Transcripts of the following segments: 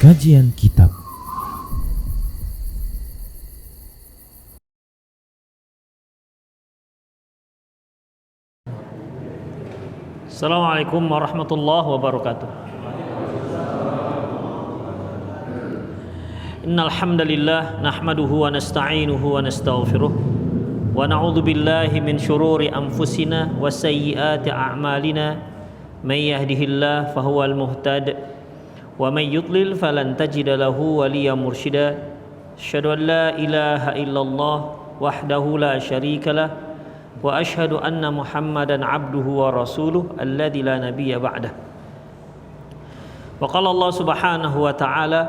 Kajian Kitab. Assalamualaikum warahmatullahi wabarakatuh. Innal hamdalillah nahmaduhu wa nasta'inuhu wa nastaghfiruh wa na'udzu billahi min shururi anfusina wa sayyiati a'malina may yahdihillahu fahuwal muhtad wa may yudlil falan tajida lahu waliyyan mursyida. Asyhadu an la ilaha illallah wahdahu la syarika lah wa asyhadu anna Muhammadan abduhu wa rasuluh alladzi la nabiyya ba'dah. Wa qala Allah subhanahu wa ta'ala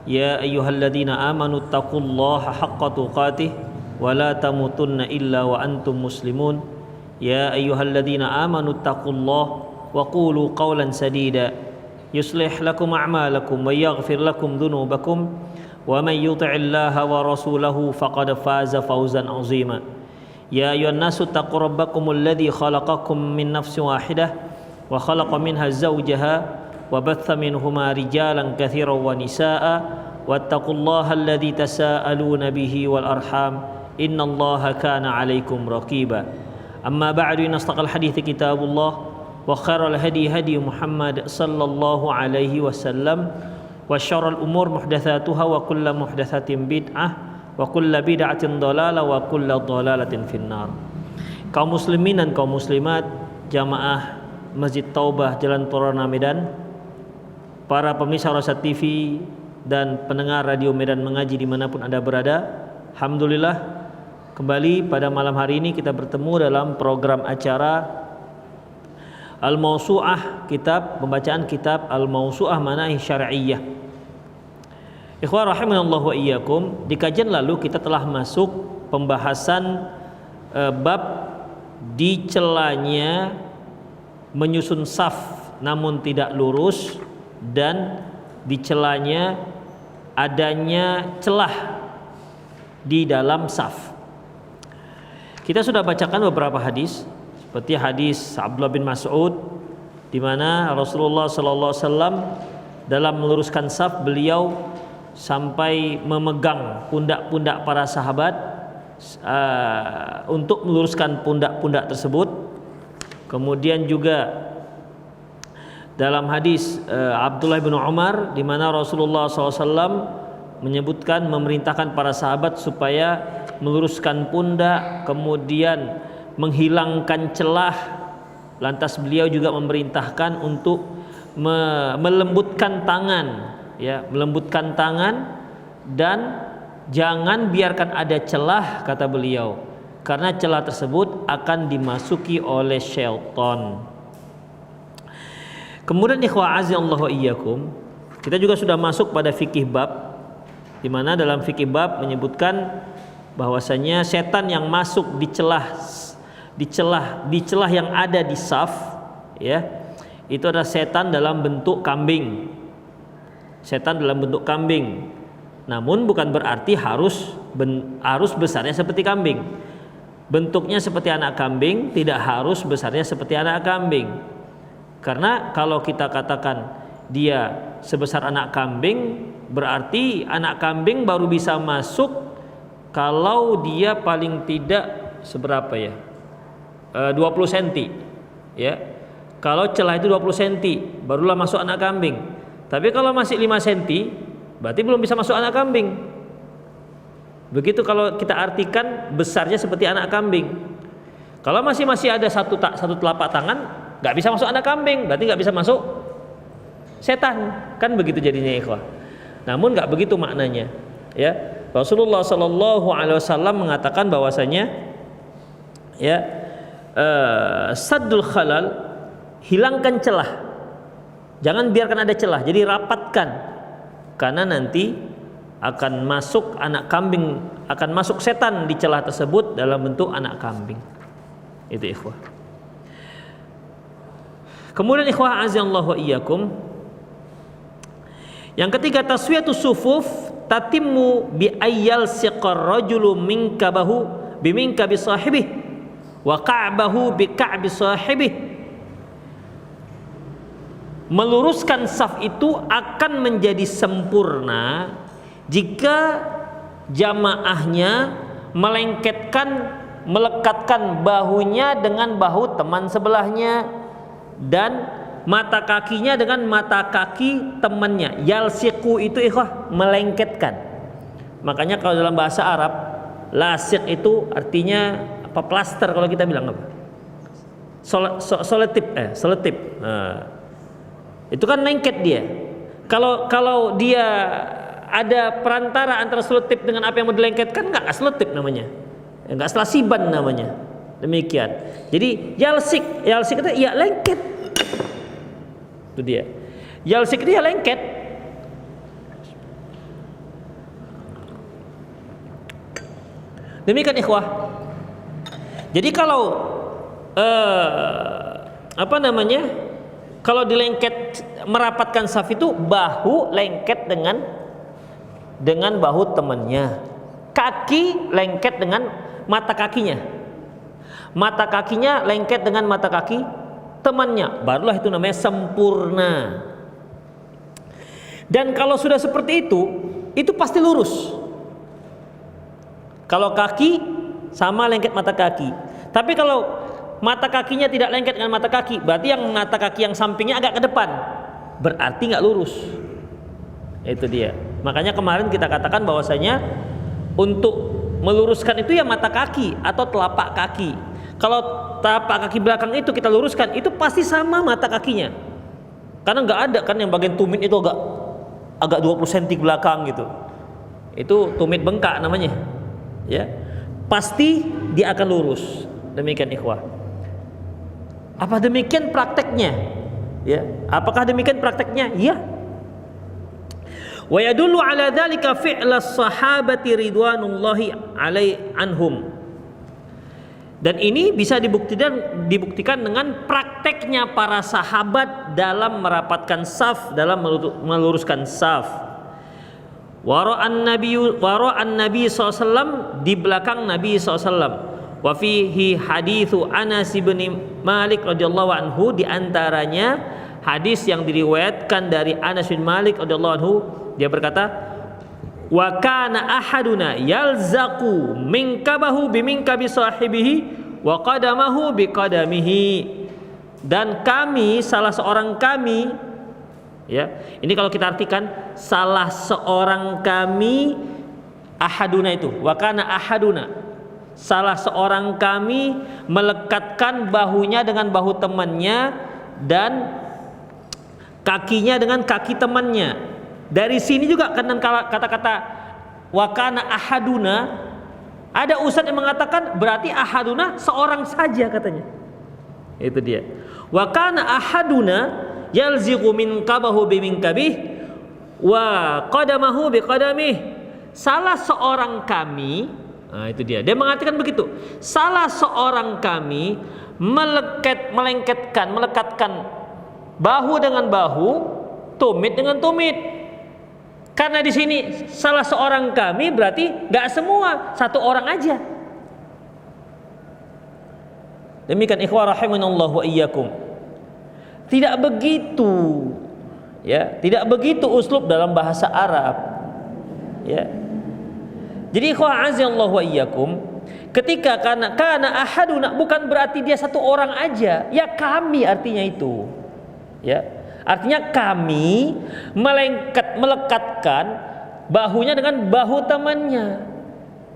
ya ayyuhalladzina amanu taqullaha haqqa tuqatih wa la tamutunna illa wa antum muslimun. Ya ayyuhalladzina amanu taqullaha wa qulu qawlan sadida yuslih lakum a'malakum wa yaghfir lakum dhunubakum wa may yuti'illaha wa rasulahu faqad faza fawzan 'azima. Ya ayyuhan nasu taqu rabbakumul ladzi khalaqakum min nafsin wahidah wa khalaqa minha zawjaha wa batha minhuma rijalan katsiran wa nisaa'a wattaqullaha alladzi tasaaluna bihi wal arham innallaha kana 'alaikum raqiba. Amma ba'du, inastaqal hadithi kitabullah wa khairal hadi hadi Muhammad sallallahu alaihi wasallam wa syarrul umur muhdatsatuha wa kullu muhdatsatin bid'ah wa kullu bid'atin dhalalah wa kullu dhalalatin finnar. Kaum muslimin dan kaum muslimat jamaah Masjid Taubah Jalan Torana Medan, para pemirsa Rosyad TV dan pendengar Radio Medan Mengaji dimanapun Anda berada, alhamdulillah kembali pada malam hari ini kita bertemu dalam program acara Al-Mawsu'ah, kitab pembacaan kitab Al-Mawsu'ah Manahij Syar'iyyah. Ikhwah rahimanallahu wa iyyakum, di kajian lalu kita telah masuk pembahasan bab di celanya menyusun saf namun tidak lurus dan di celanya adanya celah di dalam saf. Kita sudah bacakan beberapa hadis seperti hadis Abdullah bin Mas'ud di mana Rasulullah sallallahu alaihi wasallam dalam meluruskan saf beliau sampai memegang pundak-pundak para sahabat untuk meluruskan pundak-pundak tersebut. Kemudian juga dalam hadis Abdullah bin Umar di mana Rasulullah SAW menyebutkan memerintahkan para sahabat supaya meluruskan pundak, kemudian menghilangkan celah. Lantas beliau juga memerintahkan untuk melembutkan tangan, ya, melembutkan tangan dan jangan biarkan ada celah, kata beliau, karena celah tersebut akan dimasuki oleh syaitan. Kemudian ikhwah azza iyyakum, kita juga sudah masuk pada fikih bab di mana dalam fikih bab menyebutkan bahwasanya setan yang masuk di celah yang ada di saf, ya, itu adalah setan dalam bentuk kambing. Setan dalam bentuk kambing. Namun bukan berarti harus besarnya seperti kambing. Bentuknya seperti anak kambing, tidak harus besarnya seperti anak kambing. Karena kalau kita katakan dia sebesar anak kambing, berarti anak kambing baru bisa masuk kalau dia paling tidak seberapa ya? 20 cm. Ya. Kalau celah itu 20 cm, barulah masuk anak kambing. Tapi kalau masih 5 cm, berarti belum bisa masuk anak kambing. Begitu kalau kita artikan besarnya seperti anak kambing. Kalau masih ada satu telapak tangan, nggak bisa masuk anak kambing, berarti nggak bisa masuk setan, kan begitu jadinya ikhwah. Namun nggak begitu maknanya, ya. Rasulullah Shallallahu Alaihi Wasallam mengatakan bahwasanya, ya, saddul khalal, hilangkan celah, jangan biarkan ada celah, jadi rapatkan, karena nanti akan masuk anak kambing, akan masuk setan di celah tersebut dalam bentuk anak kambing. Itu ikhwah. Kemudian ikhwah azallahu iyyakum, yang ketiga taswiyatus sufuf tatimmu bi ayyal siqar rajulu minkabahu biminkabi sahibih wa ka'bahu bi ka'bi sahibih meluruskan saf itu akan menjadi sempurna jika jamaahnya melekatkan bahunya dengan bahu teman sebelahnya dan mata kakinya dengan mata kaki temannya. Yalsiqu itu ikhwah melengketkan. Makanya kalau dalam bahasa Arab lasiq itu artinya apa? Plaster kalau kita bilang apa? Soletip. Nah, itu kan lengket dia. Kalau dia ada perantara antara selotip dengan apa yang mau dilengketkan, nggak selotip namanya, nggak selasiban namanya. Demikian. Jadi yalsik itu ya lengket. Itu dia. Yalsik itu ya lengket. Demikian ikhwah. Jadi kalau kalau dilengket merapatkan saf itu bahu lengket dengan bahu temannya, kaki lengket dengan mata kakinya, mata kakinya lengket dengan mata kaki temannya, barulah itu namanya sempurna. Dan kalau sudah seperti itu pasti lurus. Kalau kaki sama lengket mata kaki, tapi kalau mata kakinya tidak lengket dengan mata kaki, berarti yang mata kaki yang sampingnya agak ke depan, berarti nggak lurus. Itu dia. Makanya kemarin kita katakan bahwasanya untuk meluruskan itu ya mata kaki atau telapak kaki. Kalau telapak kaki belakang itu kita luruskan, itu pasti sama mata kakinya. Karena nggak ada kan yang bagian tumit itu agak 20 cm ke belakang gitu. Itu tumit bengkak namanya. Ya. Pasti dia akan lurus. Demikian ikhwah. Apa demikian prakteknya? Ya, apakah demikian prakteknya? Iya. Wa yadullu ala dzalika fi'las sahabati ridwanullahi anhum. Dan ini bisa dibuktikan dengan prakteknya para sahabat dalam merapatkan saf, dalam meluruskan saf. Wara'an Nabi SAW, di belakang Nabi SAW. Wa fihi haditsu Anas bin Malik radhiyallahu anhu, di antaranya hadis yang diriwayatkan dari Anas bin Malik radhiyallahu anhu, dia berkata, wa kana ahaduna yalzaqu minkabahu biminkabi sahibihi wa qadamahu biqadamihi. Dan kami, salah seorang kami, ya, ini kalau kita artikan salah seorang kami, ahaduna itu wa kana ahaduna, salah seorang kami melekatkan bahunya dengan bahu temannya dan kakinya dengan kaki temannya. Dari sini juga kata-kata wakana ahaduna, ada ustaz yang mengatakan berarti ahaduna seorang saja katanya. Itu dia. Wakana ahaduna yalziqu minkabahu biminkabih wa qadamahu biqadamih. Salah seorang kami, nah itu dia. Dia mengatakan begitu. Salah seorang kami melekatkan bahu dengan bahu, tumit dengan tumit. Karena di sini salah seorang kami berarti nggak semua, satu orang aja. Demikian ikhwah rahimanallahu wa iyyakum. Tidak begitu, ya, tidak begitu uslub dalam bahasa Arab, ya. Jadi ikhwah azallahu wa iyyakum, ketika kana ahaduna bukan berarti dia satu orang aja, ya kami artinya itu. Ya. Artinya kami melekatkan bahunya dengan bahu temannya.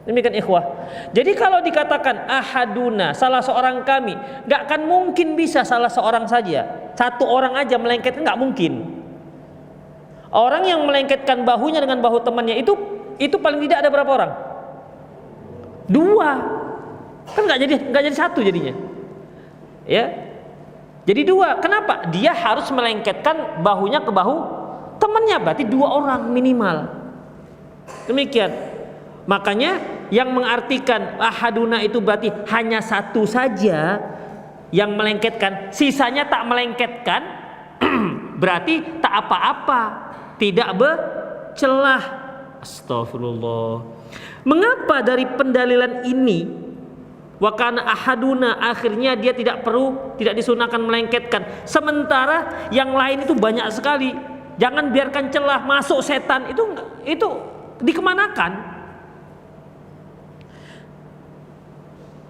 Demikian ikhwah. Jadi kalau dikatakan ahaduna, salah seorang kami, enggak akan mungkin bisa salah seorang saja. Satu orang aja melengketkan, enggak mungkin. Orang yang melengketkan bahunya dengan bahu temannya itu paling tidak ada berapa orang? 2. Kan enggak jadi satu jadinya. Ya. Jadi 2. Kenapa? Dia harus melengketkan bahunya ke bahu temannya, berarti 2 orang minimal. Demikian. Makanya yang mengartikan ahaduna itu berarti hanya satu saja yang melengketkan, sisanya tak melengketkan, berarti tak apa-apa, tidak bercelah. Astagfirullah. Mengapa dari pendalilan ini Wa kana ahaduna, akhirnya dia tidak disunahkan melengketkan. Sementara yang lain itu banyak sekali. Jangan biarkan celah masuk setan, itu dikemanakan?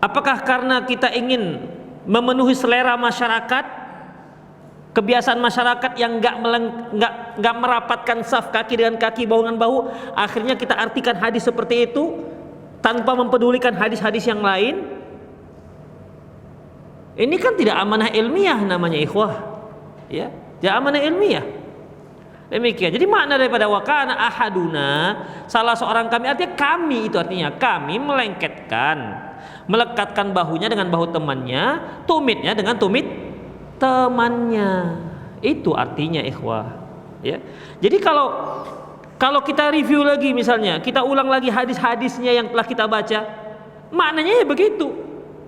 Apakah karena kita ingin memenuhi selera masyarakat? Kebiasaan masyarakat yang nggak merapatkan saf kaki dengan kaki, bahu dengan bahu, akhirnya kita artikan hadis seperti itu tanpa mempedulikan hadis-hadis yang lain. Ini kan tidak amanah ilmiah namanya, ikhwah. Ya, tidak amanah ilmiah. Demikian. Jadi makna daripada wa kana ahaduna, salah seorang kami, artinya kami, itu artinya kami melekatkan bahunya dengan bahu temannya, tumitnya dengan tumit temannya. Itu artinya, ikhwah. Ya. Jadi kalau kita review lagi, misalnya kita ulang lagi hadis-hadisnya yang telah kita baca, maknanya ya begitu.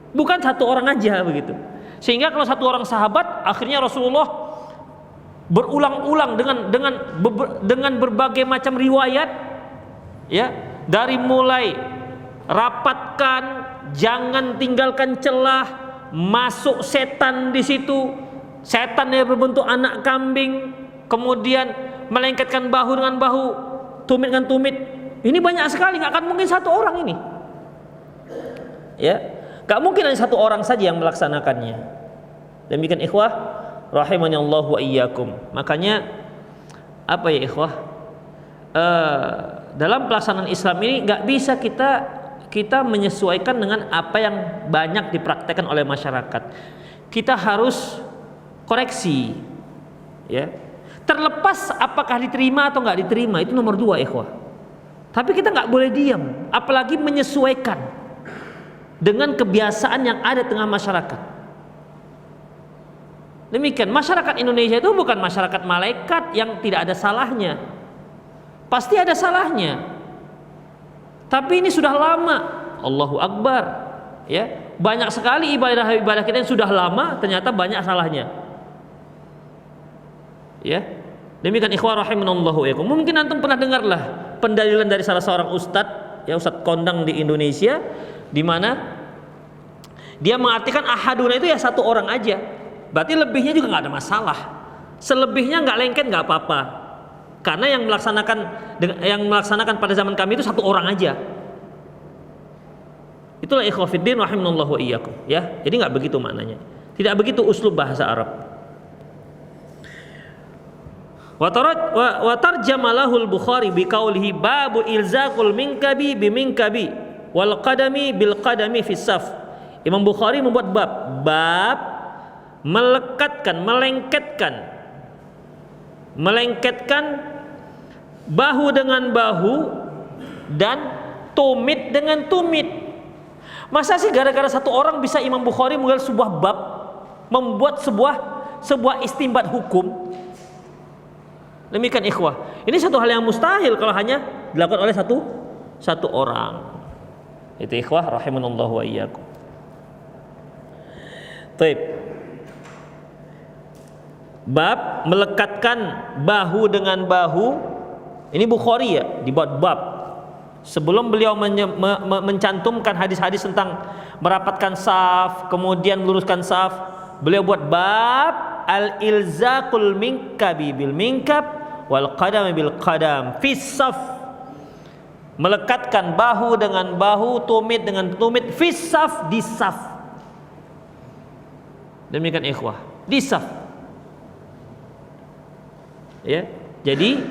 Bukan satu orang aja begitu. Sehingga kalau satu orang sahabat, akhirnya Rasulullah berulang-ulang dengan berbagai macam riwayat, ya, dari mulai rapatkan, jangan tinggalkan celah, masuk setan di situ, setan yang berbentuk anak kambing, kemudian melengketkan bahu dengan bahu, tumit dengan tumit. Ini banyak sekali, nggak akan mungkin satu orang ini. Ya, nggak mungkin hanya satu orang saja yang melaksanakannya. Demikian, ikhwah, rahimani Allah wa iyyakum. Makanya apa ya, ikhwah? Dalam pelaksanaan Islam ini nggak bisa kita menyesuaikan dengan apa yang banyak dipraktekkan oleh masyarakat. Kita harus koreksi, ya. Terlepas apakah diterima atau nggak diterima, itu nomor 2, ikhwah. Tapi kita nggak boleh diam, apalagi menyesuaikan dengan kebiasaan yang ada di tengah masyarakat. Demikian, masyarakat Indonesia itu bukan masyarakat malaikat yang tidak ada salahnya. Pasti ada salahnya. Tapi ini sudah lama, Allahu Akbar, ya, banyak sekali ibadah kita yang sudah lama ternyata banyak salahnya, ya. Demikian, ikhwah rahimanallahu wa iyyakum. Mungkin antum pernah dengarlah pendalilan dari salah seorang ustadz, ya, ustadz kondang di Indonesia, di mana dia mengartikan ahaduna itu ya satu orang aja, berarti lebihnya juga nggak ada masalah, selebihnya nggak lengket nggak apa-apa. Karena yang melaksanakan pada zaman kami itu satu orang aja. Itulah ikhwah fiddin rahimanallahu wa iyyakum, ya. Jadi enggak begitu maknanya. Tidak begitu uslub bahasa Arab. Wa tarjama lahul Bukhari biqaulihi babu ilzaqul minkabi biminkabi wal qadami bil qadami fis saf. Imam Bukhari membuat bab melengketkan bahu dengan bahu dan tumit dengan tumit. Masa sih gara-gara satu orang bisa Imam Bukhari membuat sebuah bab, membuat sebuah istinbat hukum? Demikian, ikhwah. Ini satu hal yang mustahil kalau hanya dilakukan oleh satu orang. Itu, ikhwah rahimanallahu wa iyyakum. Baik. Bab melekatkan bahu dengan bahu, ini Bukhari, ya, dibuat bab. Sebelum beliau mencantumkan hadis-hadis tentang merapatkan saf, kemudian meluruskan saf, beliau buat bab al-ilzaqul minkabi bil minkab wal qadam bil qadam fis saf. Melekatkan bahu dengan bahu, tumit dengan tumit, fis saf, di saf. Demikian, ikhwah, di saf. Ya, jadi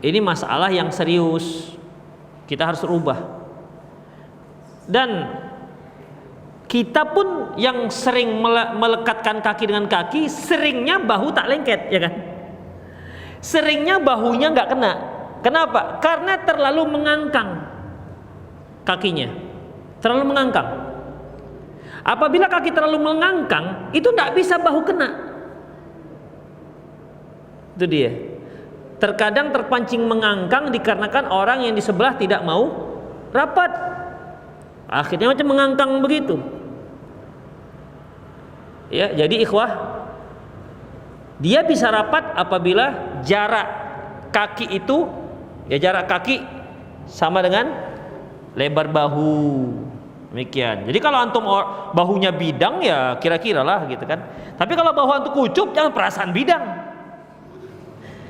ini masalah yang serius, kita harus rubah. Dan kita pun yang sering melekatkan kaki dengan kaki, seringnya bahu tak lengket, ya kan? Seringnya bahunya nggak kena. Kenapa? Karena terlalu mengangkang kakinya, terlalu mengangkang. Apabila kaki terlalu mengangkang, itu nggak bisa bahu kena. Itu dia. Terkadang terpancing mengangkang dikarenakan orang yang di sebelah tidak mau rapat, akhirnya macam mengangkang begitu. Ya, jadi ikhwah, dia bisa rapat apabila jarak kaki itu, ya, jarak kaki sama dengan lebar bahu. Demikian. Jadi kalau antum bahunya bidang ya kira-kira lah gitu kan. Tapi kalau bahu antum kucup jangan perasaan bidang.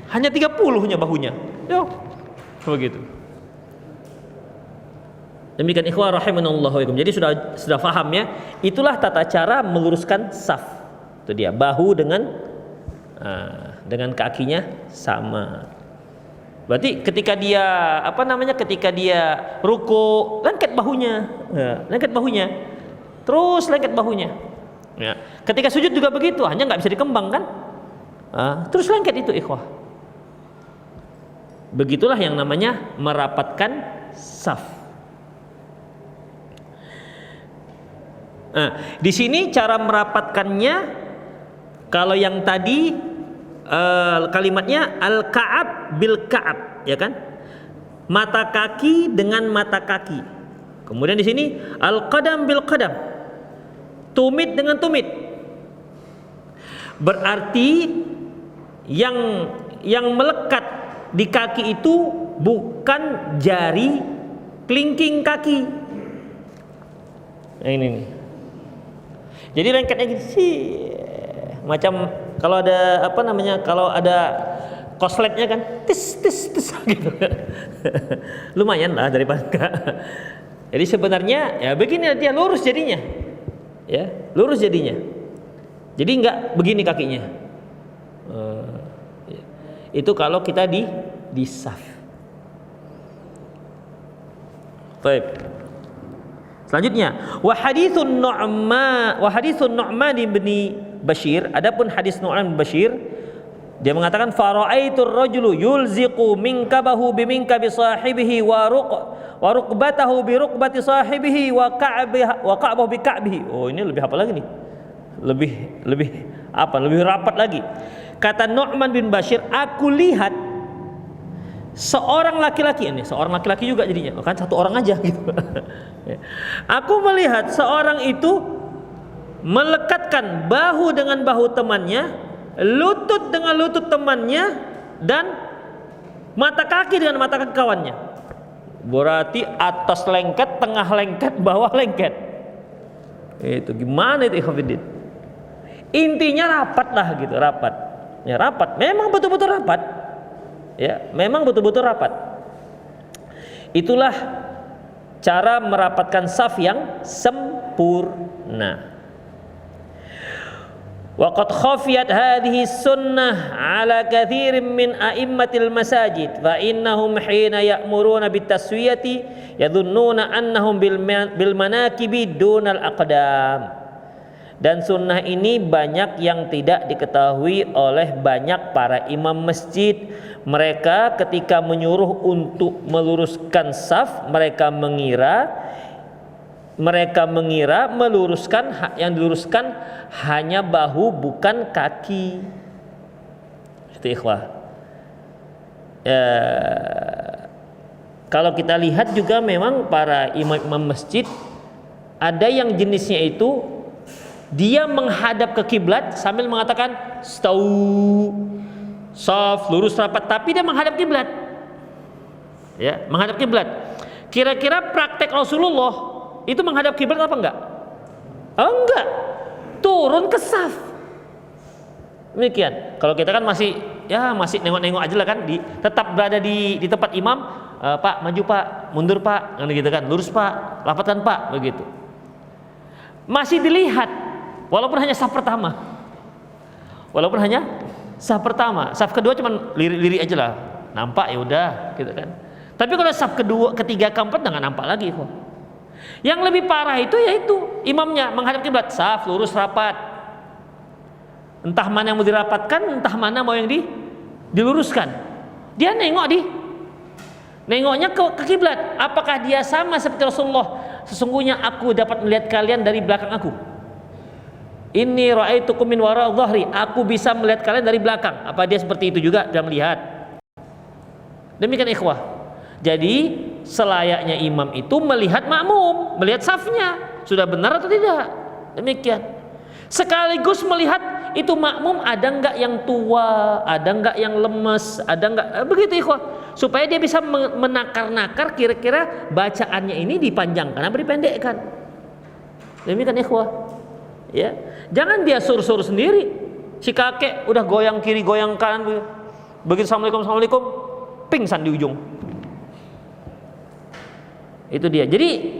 Hanya 30-nya bahunya. Yo. Begitu. Demikian ikhwah rahimanallahu wa ikum. Jadi sudah paham ya. Itulah tata cara meluruskan saf. Itu dia, bahu dengan kakinya sama. Berarti ketika dia ketika dia ruku, lengket bahunya, terus lengket bahunya. Ya. Ketika sujud juga begitu, hanya nggak bisa dikembang kan? Terus lengket itu ikhwah. Begitulah yang namanya merapatkan saf. Di sini cara merapatkannya, kalau yang tadi kalimatnya al-ka'ab bil ka'ab, ya kan? Mata kaki dengan mata kaki. Kemudian di sini al-qadam bil qadam. Tumit dengan tumit. Berarti yang melekat di kaki itu bukan jari kelingking kaki. Nah, ini nih. Jadi lengketnya gitu sih. Macam kalau ada kalau ada kosletnya kan tis gitu. Lumayan lah daripada enggak. Jadi sebenarnya ya begini dia lurus jadinya. Ya, lurus jadinya. Jadi enggak begini kakinya. Itu kalau kita di saf. Baik. Selanjutnya, wa haditsun Nu'man bin Bashir, adapun hadis Nu'man bin Bashir, dia mengatakan fara'aitur rajulu yulziqu minkabahu biminkabi sahibihi wa rukbatahu bi rukbati sahibihi wa ka'bahu bi ka'bihi. Oh, ini lebih apa lagi nih? Lebih rapat lagi. Kata Nu'man bin Bashir, aku lihat seorang laki-laki juga jadinya, kan satu orang aja gitu. Aku melihat seorang itu melekatkan bahu dengan bahu temannya, lutut dengan lutut temannya, dan mata kaki dengan mata kaki kawannya. Berarti atas lengket, tengah lengket, bawah lengket. Itu gimana itu ikhwatiddin? Intinya rapat lah gitu, rapat. Ya rapat, memang betul-betul rapat. Ya, memang betul-betul rapat. Itulah cara merapatkan saf yang sempurna. Wa qad khafiyat hadhihi sunnah ala katsirin min a'immatil masajid fa innahum hina ya'muruna bitaswiyati yadhunnuna annahum bil manakibi dunal aqdam. Dan sunnah ini banyak yang tidak diketahui oleh banyak para imam masjid. Mereka ketika menyuruh untuk meluruskan saf, mereka mengira meluruskan, yang diluruskan hanya bahu bukan kaki. Itu ikhwah. Kalau kita lihat juga memang para imam masjid ada yang jenisnya itu dia menghadap ke kiblat sambil mengatakan stau, saf, lurus rapat, tapi dia menghadap kiblat. Ya, menghadap kiblat. Kira-kira praktek Rasulullah itu menghadap kiblat apa enggak? Oh, enggak. Turun ke saf. Demikian. Kalau kita kan masih nengok-nengok aja lah kan, tetap berada di tempat imam. Pak, maju Pak, mundur Pak, gitu kan. Lurus Pak, rapatkan Pak, begitu. Masih dilihat. Walaupun hanya saf pertama, saf kedua cuma lirik aja lah, nampak ya udah, gitu kan. Tapi kalau saf kedua, ketiga, keempat nggak nampak lagi kok. Yang lebih parah itu yaitu imamnya menghadap kiblat, saf lurus rapat. Entah mana yang mau dirapatkan, entah mana mau yang diluruskan. Dia nengoknya ke kiblat. Apakah dia sama seperti Rasulullah? Sesungguhnya aku dapat melihat kalian dari belakang aku. Inni ra'aitukum min wara' dhahri. Aku bisa melihat kalian dari belakang. Apa dia seperti itu juga dia melihat? Demikian ikhwah. Jadi selayaknya imam itu melihat makmum, melihat safnya sudah benar atau tidak. Demikian. Sekaligus melihat itu makmum ada enggak yang tua, ada enggak yang lemes, ada enggak begitu ikhwah. Supaya dia bisa menakar-nakar kira-kira bacaannya ini dipanjangkan atau dipendekkan. Demikian ikhwah. Ya, jangan dia suruh-suruh sendiri. Si kakek udah goyang kiri goyang kanan, begitu assalamualaikum pingsan di ujung. Itu dia. Jadi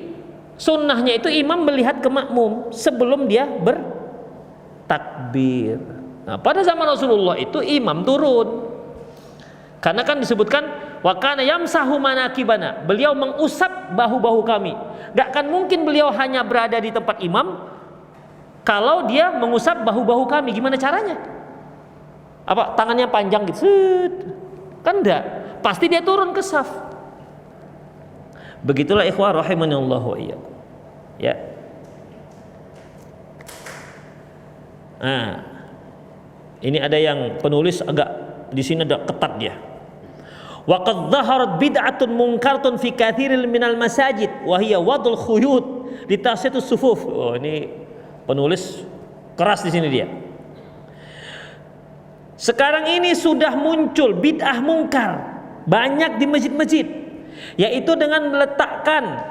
sunnahnya itu imam melihat ke makmum sebelum dia bertakbir. Nah, pada zaman Rasulullah itu imam turun. Karena kan disebutkan wa kana yamsahu manakibana. Beliau mengusap bahu-bahu kami. Gak kan mungkin beliau hanya berada di tempat imam kalau dia mengusap bahu-bahu kami. Gimana caranya? Apa tangannya panjang gitu? Kan enggak. Pasti dia turun ke saf. Begitulah ikhwah rahimanallahu wa iyyakum. Ya. Nah, ini ada yang penulis agak di sini ada ketat dia. Wa qad dhaharat bid'atun munkaratun fi katsiril minal masajid wa hiya wadul khuyut li tasyitus sufuf. Oh, ini penulis keras di sini dia. Sekarang ini sudah muncul bid'ah mungkar banyak di masjid-masjid, yaitu dengan meletakkan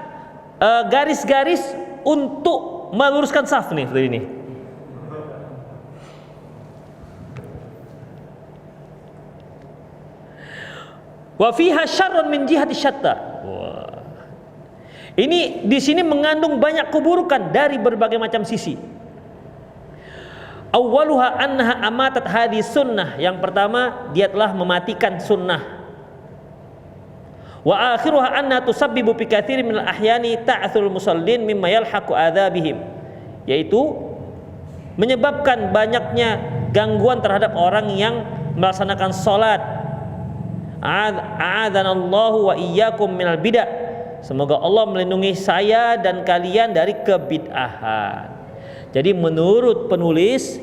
garis-garis untuk meluruskan saf nih seperti ini. Wa fiha syarrun min jihati syatta. Ini di sini mengandung banyak keburukan dari berbagai macam sisi. Awwaluha annaha amatat hadhi sunnah. Yang pertama, dia telah mematikan sunnah. Wa akhiruha anna tusabbibu fi katsirin minal ahyani ta'thul musallin mimma yalhaqu adzabihim. Yaitu menyebabkan banyaknya gangguan terhadap orang yang melaksanakan salat. A'adzanallahu wa iyyakum minal bid'ah. Semoga Allah melindungi saya dan kalian dari kebid'ahan. Jadi menurut penulis,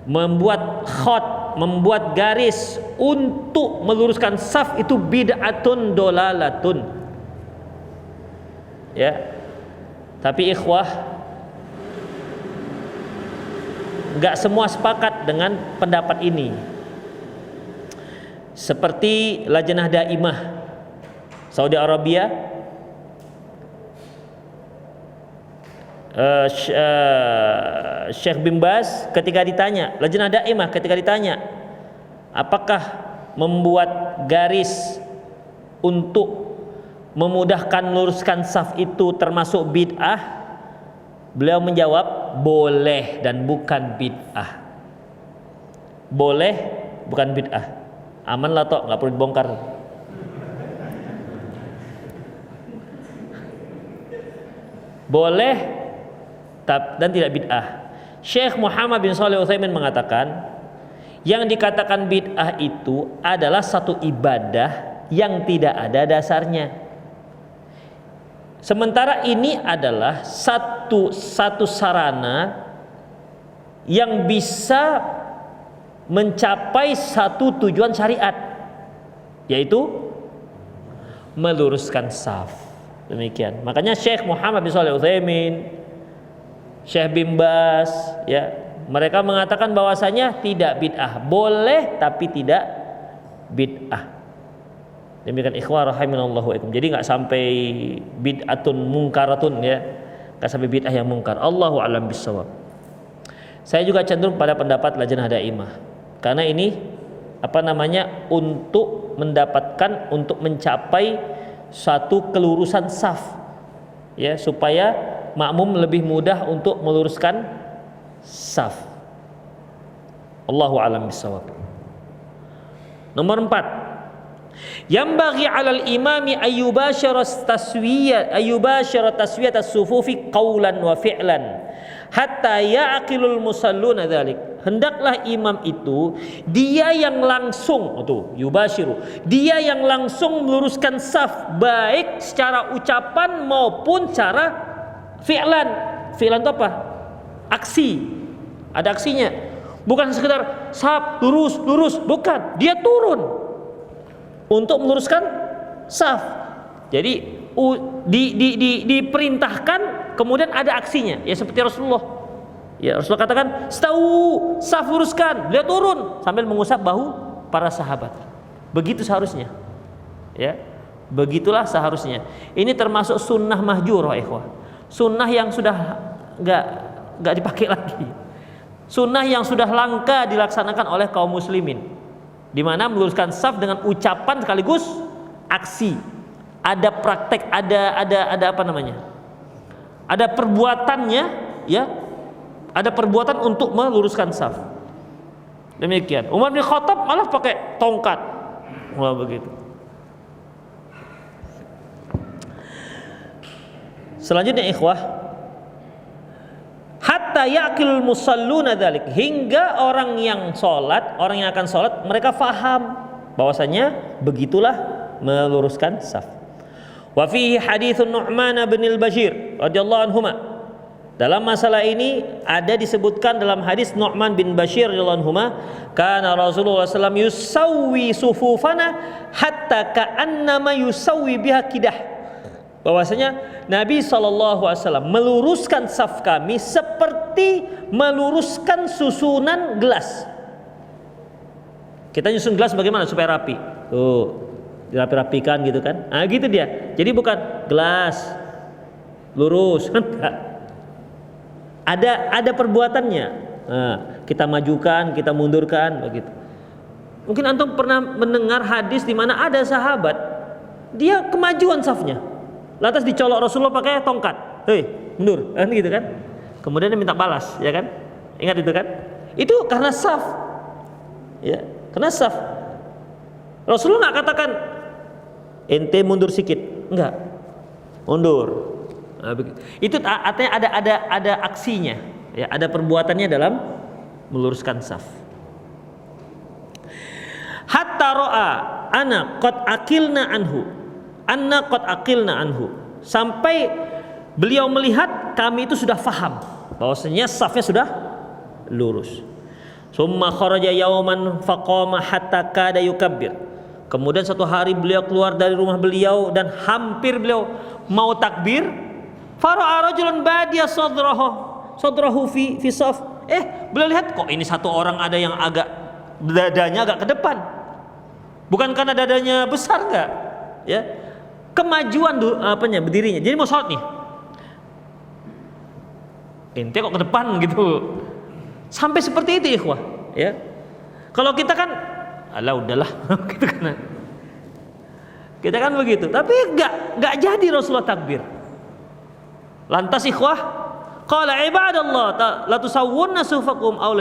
membuat khot, membuat garis untuk meluruskan saf itu bid'atun dolalatun. Ya. Tapi ikhwah, enggak semua sepakat dengan pendapat ini. Seperti Lajnah Daimah Saudi Arabia, Syekh bin Baz ketika ditanya, Lajnah Daimah ketika ditanya apakah membuat garis untuk memudahkan meluruskan saf itu termasuk bid'ah, beliau menjawab boleh dan bukan bid'ah. Boleh bukan bid'ah. Aman lah toh, nggak perlu dibongkar. Boleh dan tidak bid'ah. Syekh Muhammad bin Shalih Al-Utsaimin mengatakan, yang dikatakan bid'ah itu adalah satu ibadah yang tidak ada dasarnya. Sementara ini adalah satu sarana yang bisa mencapai satu tujuan syariat, yaitu meluruskan saf. Demikian. Makanya Syekh Muhammad bin Shalih Al-Utsaimin, Syekh bin Baz, ya, mereka mengatakan bahwasanya tidak bid'ah, boleh tapi tidak bid'ah. Demikian ikhwah rahimanallahu wa iyyakum. Jadi enggak sampai bid'atun mungkaratun, ya. Enggak sampai bid'ah yang mungkar. Allahu a'lam bissawab. Saya juga cenderung pada pendapat Lajnah Daimah. Karena ini untuk mendapatkan, untuk mencapai satu kelurusan saf, ya, supaya makmum lebih mudah untuk meluruskan saf. Allahu a'lam bissawab. Nomor 4, yambaghi 'alal imami ayyubashara taswiyat as-sufufi qawlan wa fi'lan hatta ya'qilul musalluna dzalik. Hendaklah imam itu dia yang langsung dia yang langsung meluruskan saf, baik secara ucapan maupun secara fi'lan. Fi'lan itu apa? Aksi. Ada aksinya. Bukan sekedar saf lurus, bukan. Dia turun untuk meluruskan saf. Jadi diperintahkan, kemudian ada aksinya. Ya seperti Rasulullah. Ya, Rasulullah katakan, "Stau, saf luruskan." Beliau turun sambil mengusap bahu para sahabat. Begitu seharusnya. Ya. Begitulah seharusnya. Ini termasuk sunnah mahjurah, ikhwah. Sunnah yang sudah nggak nggak dipakai lagi. Sunnah yang sudah langka dilaksanakan oleh kaum muslimin, di mana meluruskan saf dengan ucapan sekaligus aksi. Ada praktek, ada apa namanya? Ada perbuatannya, ya. Ada perbuatan untuk meluruskan saf. Demikian. Umar bin Khattab malah pakai tongkat. Wah, begitu. Selanjutnya ikhwah, hatta yaqil musalluna dzalik, hingga orang yang akan sholat mereka faham bahwasanya begitulah meluruskan saf. Wa fihi haditsun Nu'man bin al-Bashir radhiyallahu anhuma. Dalam masalah ini ada disebutkan dalam hadis Nu'man bin Bashir radhiyallahu anhuma, kana Rasulullah sallallahu alaihi wasallam yusawwi sufufana hatta ka'annama yusawwi biha kidah. Bahwasanya Nabi sallallahu alaihi wasallam meluruskan saf kami seperti meluruskan susunan gelas. Kita nyusun gelas bagaimana supaya rapi? Tuh, dirapi-rapikan gitu kan? Ah, gitu dia. Jadi bukan gelas lurus, enggak. Ada perbuatannya. Nah, kita majukan, kita mundurkan, begitu. Mungkin antum pernah mendengar hadis di mana ada sahabat dia kemajuan safnya, lantas dicolok Rasulullah pakai tongkat, hei mundur, kan gitu kan? Kemudian dia minta balas, ya kan? Ingat itu kan? Itu karena saf, ya, karena saf. Rasulullah nggak katakan ente mundur sikit, enggak, mundur. Nah, itu artinya ada aksinya, ya, ada perbuatannya dalam meluruskan saf. Hatta ro'a anna qad aqilna anhu, sampai beliau melihat kami itu sudah faham bahwasanya safnya sudah lurus. Summa kharaja yauman faqama hatta kada yukabbir. Kemudian suatu hari beliau keluar dari rumah beliau dan hampir beliau mau takbir. Fara'a rajulan badiya sadrahu fi saf. Beliau lihat kok ini satu orang ada yang agak dadanya agak ke depan. Bukan karena dadanya besar enggak, ya. Kemajuan berdirinya. Jadi mau sholat nih. Ente kok ke depan gitu. Sampai seperti itu ikhwah, ya. Kalau kita kan alah udahlah gitu kan. Kita kan begitu, tapi enggak jadi Rasulullah takbir. Lantas ikhwah, qala ibadallah la tusawwunna sufakum aw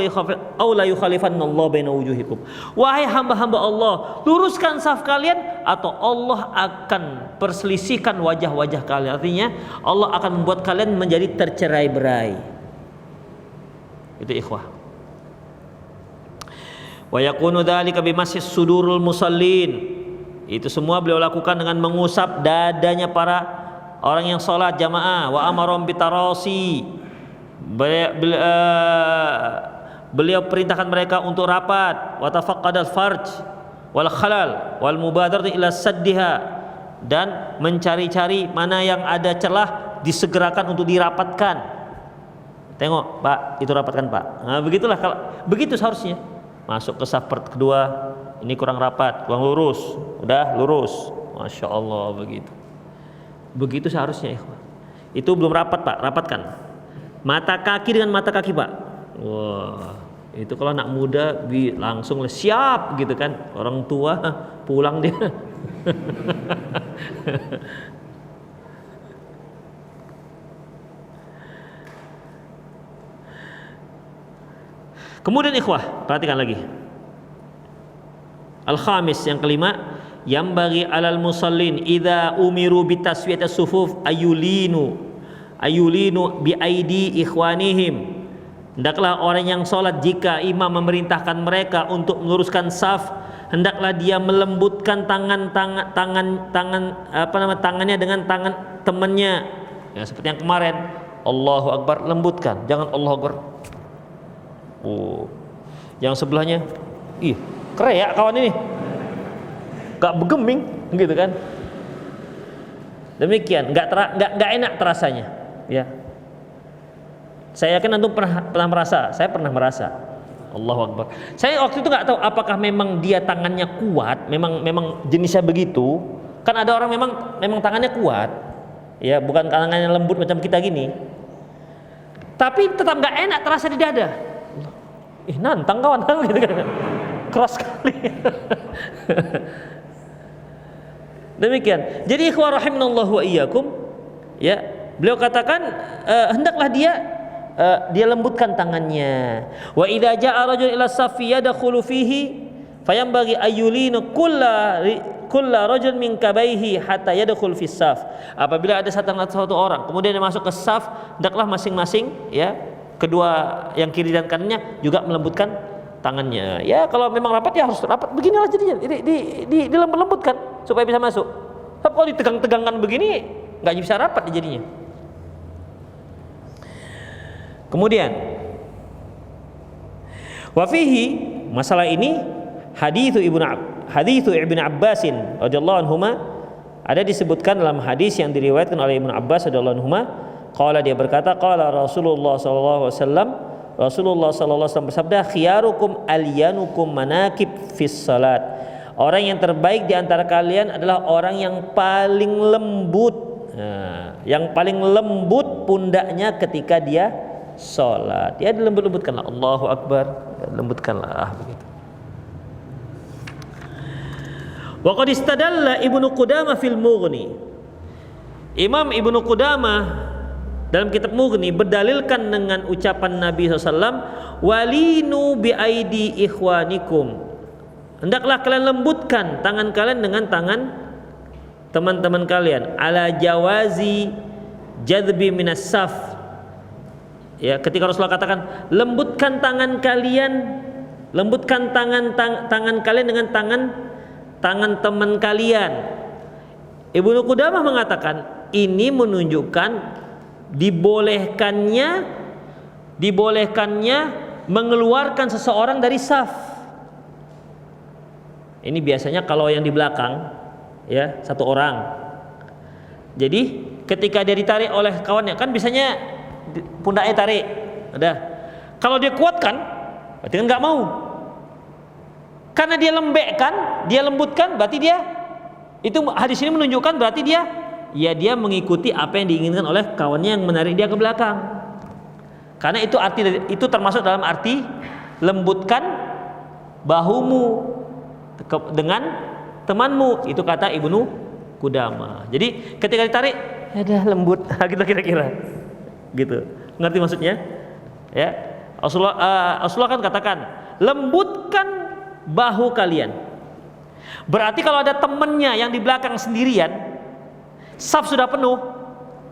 la yukhalifanna Allah baina wujuhikum. Wahai hamba-hamba Allah, luruskan saf kalian atau Allah akan perselisihkan wajah-wajah kalian. Artinya Allah akan membuat kalian menjadi tercerai-berai. Itu ikhwah. Wa yakunu dzalika bimassis sudurul musallin. Itu semua beliau lakukan dengan mengusap dadanya para orang yang sholat jamaah. Wa amarom bitarasi, beliau perintahkan mereka untuk rapat. Wa tafaqqadal farj wal khalal wal mubadarati ila saddiha, dan mencari-cari mana yang ada celah disegerakan untuk dirapatkan. Tengok Pak, itu rapatkan Pak. Nah, begitulah, kalau begitu seharusnya. Masuk ke saf kedua, ini kurang rapat, kurang lurus, udah lurus, masya Allah, begitu seharusnya ikhwan. Itu belum rapat Pak, rapatkan mata kaki dengan mata kaki Pak. Wah, itu kalau anak muda langsung siap gitu kan, orang tua pulang dia. Kemudian ikhwah, perhatikan lagi. Al-khamis, yang kelima, yang bagi alal musallin idza umiru bitaswiyati sufuf ayulinu bi aidi ikhwanihim. Hendaklah orang yang sholat, jika imam memerintahkan mereka untuk meluruskan saf, hendaklah dia melembutkan tangannya dengan tangan temannya. Ya, seperti yang kemarin, Allahu Akbar, lembutkan, jangan Allahu Akbar. Oh, yang sebelahnya, ih, kreak kawan ini, gak begeming, gitu kan? Demikian, gak enak terasanya, ya. Saya yakin antum pernah merasa, saya pernah merasa. Allahu Akbar. Saya waktu itu nggak tahu apakah memang dia tangannya kuat, memang jenisnya begitu. Kan ada orang memang tangannya kuat, ya, bukan tangannya lembut macam kita gini. tapi tetap nggak enak terasa di dada. Nantang kawan gitu kan. Keras sekali. Demikian. Jadi ikhwah rahimanallahu wa iyyakum, ya, beliau katakan hendaklah dia lembutkan tangannya. Wa idza jaa rajul ila safi yadkhulu fihi fayambaghi ayyulina kulla rajul min kabaihi hatta yadkhul fis saf. Apabila ada satu orang kemudian dia masuk ke saf, hendaklah masing-masing, ya, kedua yang kiri dan kanannya juga melembutkan tangannya. Ya, kalau memang rapat ya harus rapat beginilah jadinya. Dilembut-lembutkan supaya bisa masuk. Tapi kalau ditegang-tegangkan begini nggak bisa rapat jadinya. Kemudian wa fihi, masalah ini haditsu Ibnu Abbasin radhiyallahu anhuma, ada disebutkan dalam hadis yang diriwayatkan oleh Ibnu Abbas radhiyallahu anhuma, qala, dia berkata, qala Rasulullah sallallahu alaihi wasallam, Rasulullah sallallahu alaihi wasallam bersabda, khiyarukum alyanukum manakib fis salat. Orang yang terbaik di antara kalian adalah orang yang paling lembut, yang paling lembut pundaknya ketika dia salat. Ya, dilembut-lembutkanlah, Allahu Akbar, lembutkanlah begitu. Wa qad istadalla Ibnu Qudamah fil Mughni. Imam Ibnu Qudamah dalam kitab Mughni berdalilkan dengan ucapan Nabi SAW, walinu bi aidi ikhwanikum, hendaklah kalian lembutkan tangan kalian dengan tangan teman-teman kalian, ala jawazi jadbi minas saf. Ya, ketika Rasulullah katakan lembutkan tangan kalian, lembutkan tangan kalian dengan tangan teman kalian. Ibnu Qudamah mengatakan ini menunjukkan dibolehkannya mengeluarkan seseorang dari saf. Ini biasanya kalau yang di belakang, ya, satu orang. Jadi ketika dia ditarik oleh kawannya, kan biasanya pundaknya tarik, udah. Kalau dia kuatkan, berarti kan nggak mau. Karena dia lembekkan, dia lembutkan, berarti dia, itu hadis ini menunjukkan berarti dia mengikuti apa yang diinginkan oleh kawannya yang menarik dia ke belakang. Karena itu termasuk dalam arti lembutkan bahumu dengan temanmu, itu kata Ibnu Qudamah. Jadi ketika ditarik, ya dah lembut, gitu kira-kira. Gitu. Ngerti maksudnya? Ya. Rasulullah kan katakan, lembutkan bahu kalian. Berarti kalau ada temannya yang di belakang sendirian, saf sudah penuh,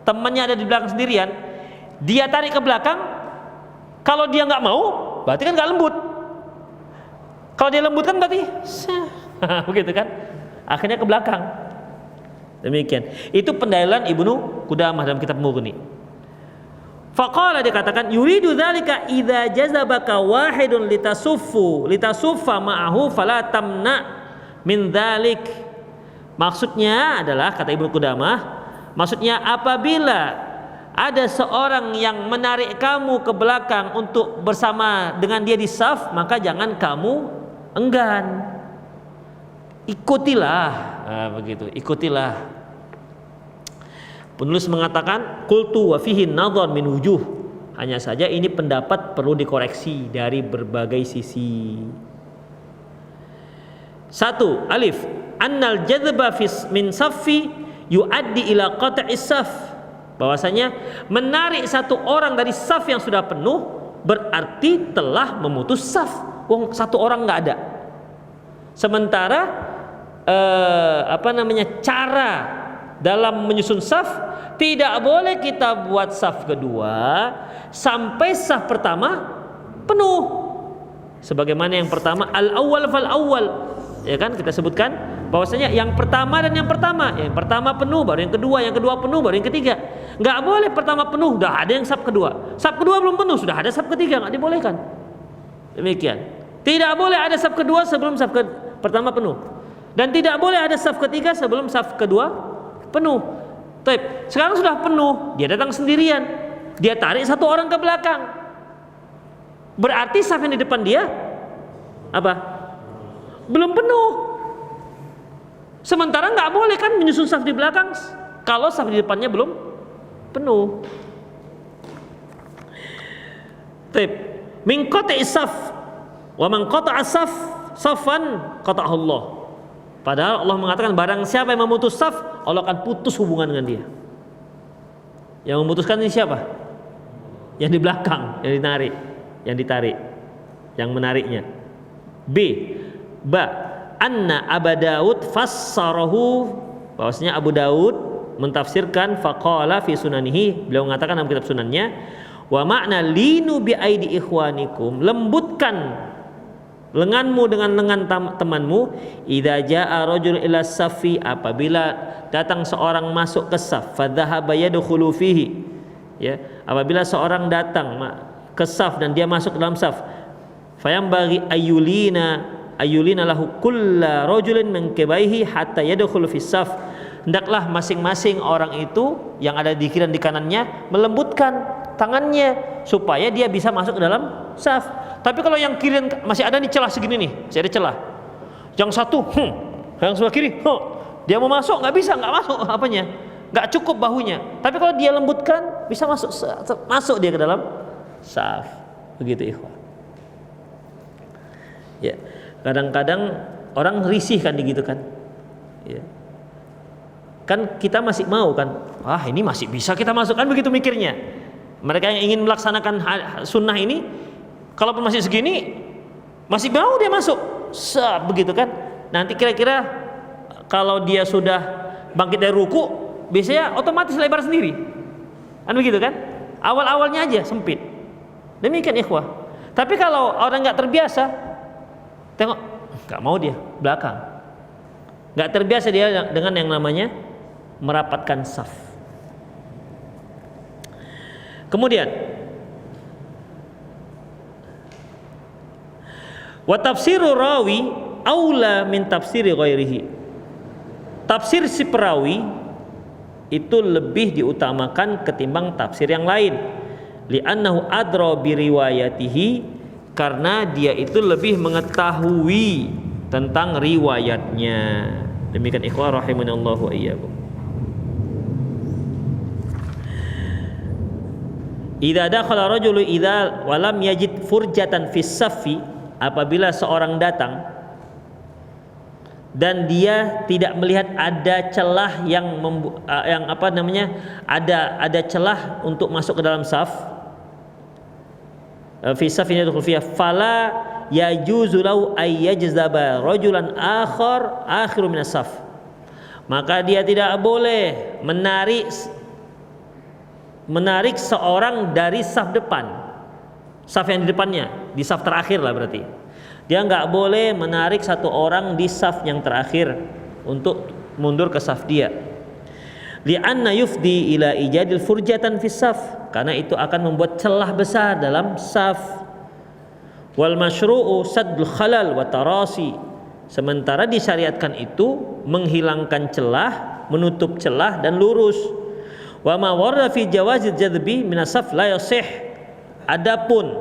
temannya ada di belakang sendirian, dia tarik ke belakang, kalau dia nggak mau, berarti kan nggak lembut. Kalau dia lembut kan berarti begitu kan, akhirnya ke belakang. Demikian. Itu pendalilan Ibnu Qudamah dalam kitab Mughni. Faqala, dikatakan, yuridu dzalika idza jazabaka wahidun litasuffa ma'ahu fala tamna min dzalik. Maksudnya adalah, kata Ibnu Qudamah, maksudnya apabila ada seorang yang menarik kamu ke belakang untuk bersama dengan dia di saf, maka jangan kamu enggan. Ikutilah, begitu, ikutilah. Penulis mengatakan, qultu wa fihi nadhar min wujuh. Hanya saja ini pendapat perlu dikoreksi dari berbagai sisi. Satu, alif, annal jadzba min saffi yuaddi ila qat'is saf. Bahwasanya menarik satu orang dari saf yang sudah penuh berarti telah memutus saf. Wong satu orang nggak ada. Sementara cara dalam menyusun saf, tidak boleh kita buat saf kedua sampai saf pertama penuh. Sebagaimana yang pertama, al-awwal fal awwal, ya kan, kita sebutkan bahwasanya yang pertama dan yang pertama penuh, baru yang kedua penuh, baru yang ketiga. Nggak boleh pertama penuh, udah ada yang saf kedua belum penuh, sudah ada saf ketiga, nggak dibolehkan. Demikian. Tidak boleh ada saf kedua sebelum saf pertama penuh, dan tidak boleh ada saf ketiga sebelum saf kedua penuh. Taib. Sekarang sudah penuh, dia datang sendirian, dia tarik satu orang ke belakang, berarti saf yang di depan dia apa? Belum penuh. Sementara nggak boleh kan menyusun saf di belakang kalau saf di depannya belum penuh. Taib. Min qata'i saf wa man qata'a saf safan qata'ahu Allah. Padahal Allah mengatakan barang siapa yang memutus saf, Allah akan putus hubungan dengan dia. Yang memutuskan ini siapa? Yang di belakang, yang ditarik, yang menariknya. Anna Abu Daud fassarahu, bahwasanya Abu Daud mentafsirkan faqala fi sunanihi, beliau mengatakan dalam kitab sunannya, wa makna linu bi aidi ikhwanikum, lembutkan lenganmu dengan lengan temanmu, idza jaa rajul ila safi, apabila datang seorang masuk ke saf, fadhahaba yadkhulu fihi, ya, apabila seorang datang ke saf dan dia masuk ke dalam saf, fayambaghi ayulina lahu kulla rajulin min kibaihi hatta yadkhulu fi saf, hendaklah masing-masing orang itu yang ada di kiri dan di kanannya melembutkan tangannya supaya dia bisa masuk ke dalam saf. Tapi kalau yang kiri masih ada nih celah segini nih, masih ada celah. Yang satu, yang sebelah kiri, dia mau masuk nggak bisa, nggak masuk apanya, nggak cukup bahunya. Tapi kalau dia lembutkan bisa masuk dia ke dalam saf. Begitu ikhwan. Ya, kadang-kadang orang risih kan gitu kan. Ya. Kan kita masih mau kan, ini masih bisa kita masukkan, begitu mikirnya. Mereka yang ingin melaksanakan sunnah ini, kalaupun masih segini, masih mau dia masuk, begitu kan. Nanti kira-kira kalau dia sudah bangkit dari ruku, biasanya otomatis lebar sendiri, kan begitu kan. Awal-awalnya aja sempit. Demikian ikhwah. Tapi kalau orang nggak terbiasa, tengok, nggak mau dia belakang, nggak terbiasa dia dengan yang namanya merapatkan saf. Kemudian wa tafsiru rawi aula min tafsiri ghairihi, tafsir si perawi itu lebih diutamakan ketimbang tafsir yang lain, li'annahu adra bi riwayatihi, karena dia itu lebih mengetahui tentang riwayatnya. Demikian ikhwan rahimanallahu wa iyyakum. Idza dakhala rajulu idza walam yajid furjatan fis saffi, apabila seorang datang dan dia tidak melihat ada celah yang ada celah untuk masuk ke dalam saf, fi safin yadkhul fiha fala yajuzu lahu ay yajzaba rajulan akhiru minas saf, maka dia tidak boleh menarik seorang dari saf depan, saf yang di depannya, di saf terakhir lah berarti. Dia nggak boleh menarik satu orang di saf yang terakhir untuk mundur ke saf dia. Li'anna yufdi ila ijadil furjatan fis saf, karena itu akan membuat celah besar dalam saf. Wal masyru'u saddul khalal wa tarasi, sementara disyariatkan itu menghilangkan celah, menutup celah dan lurus. Wa ma warada fi jawazil jadbi minas saf la yasih, adapun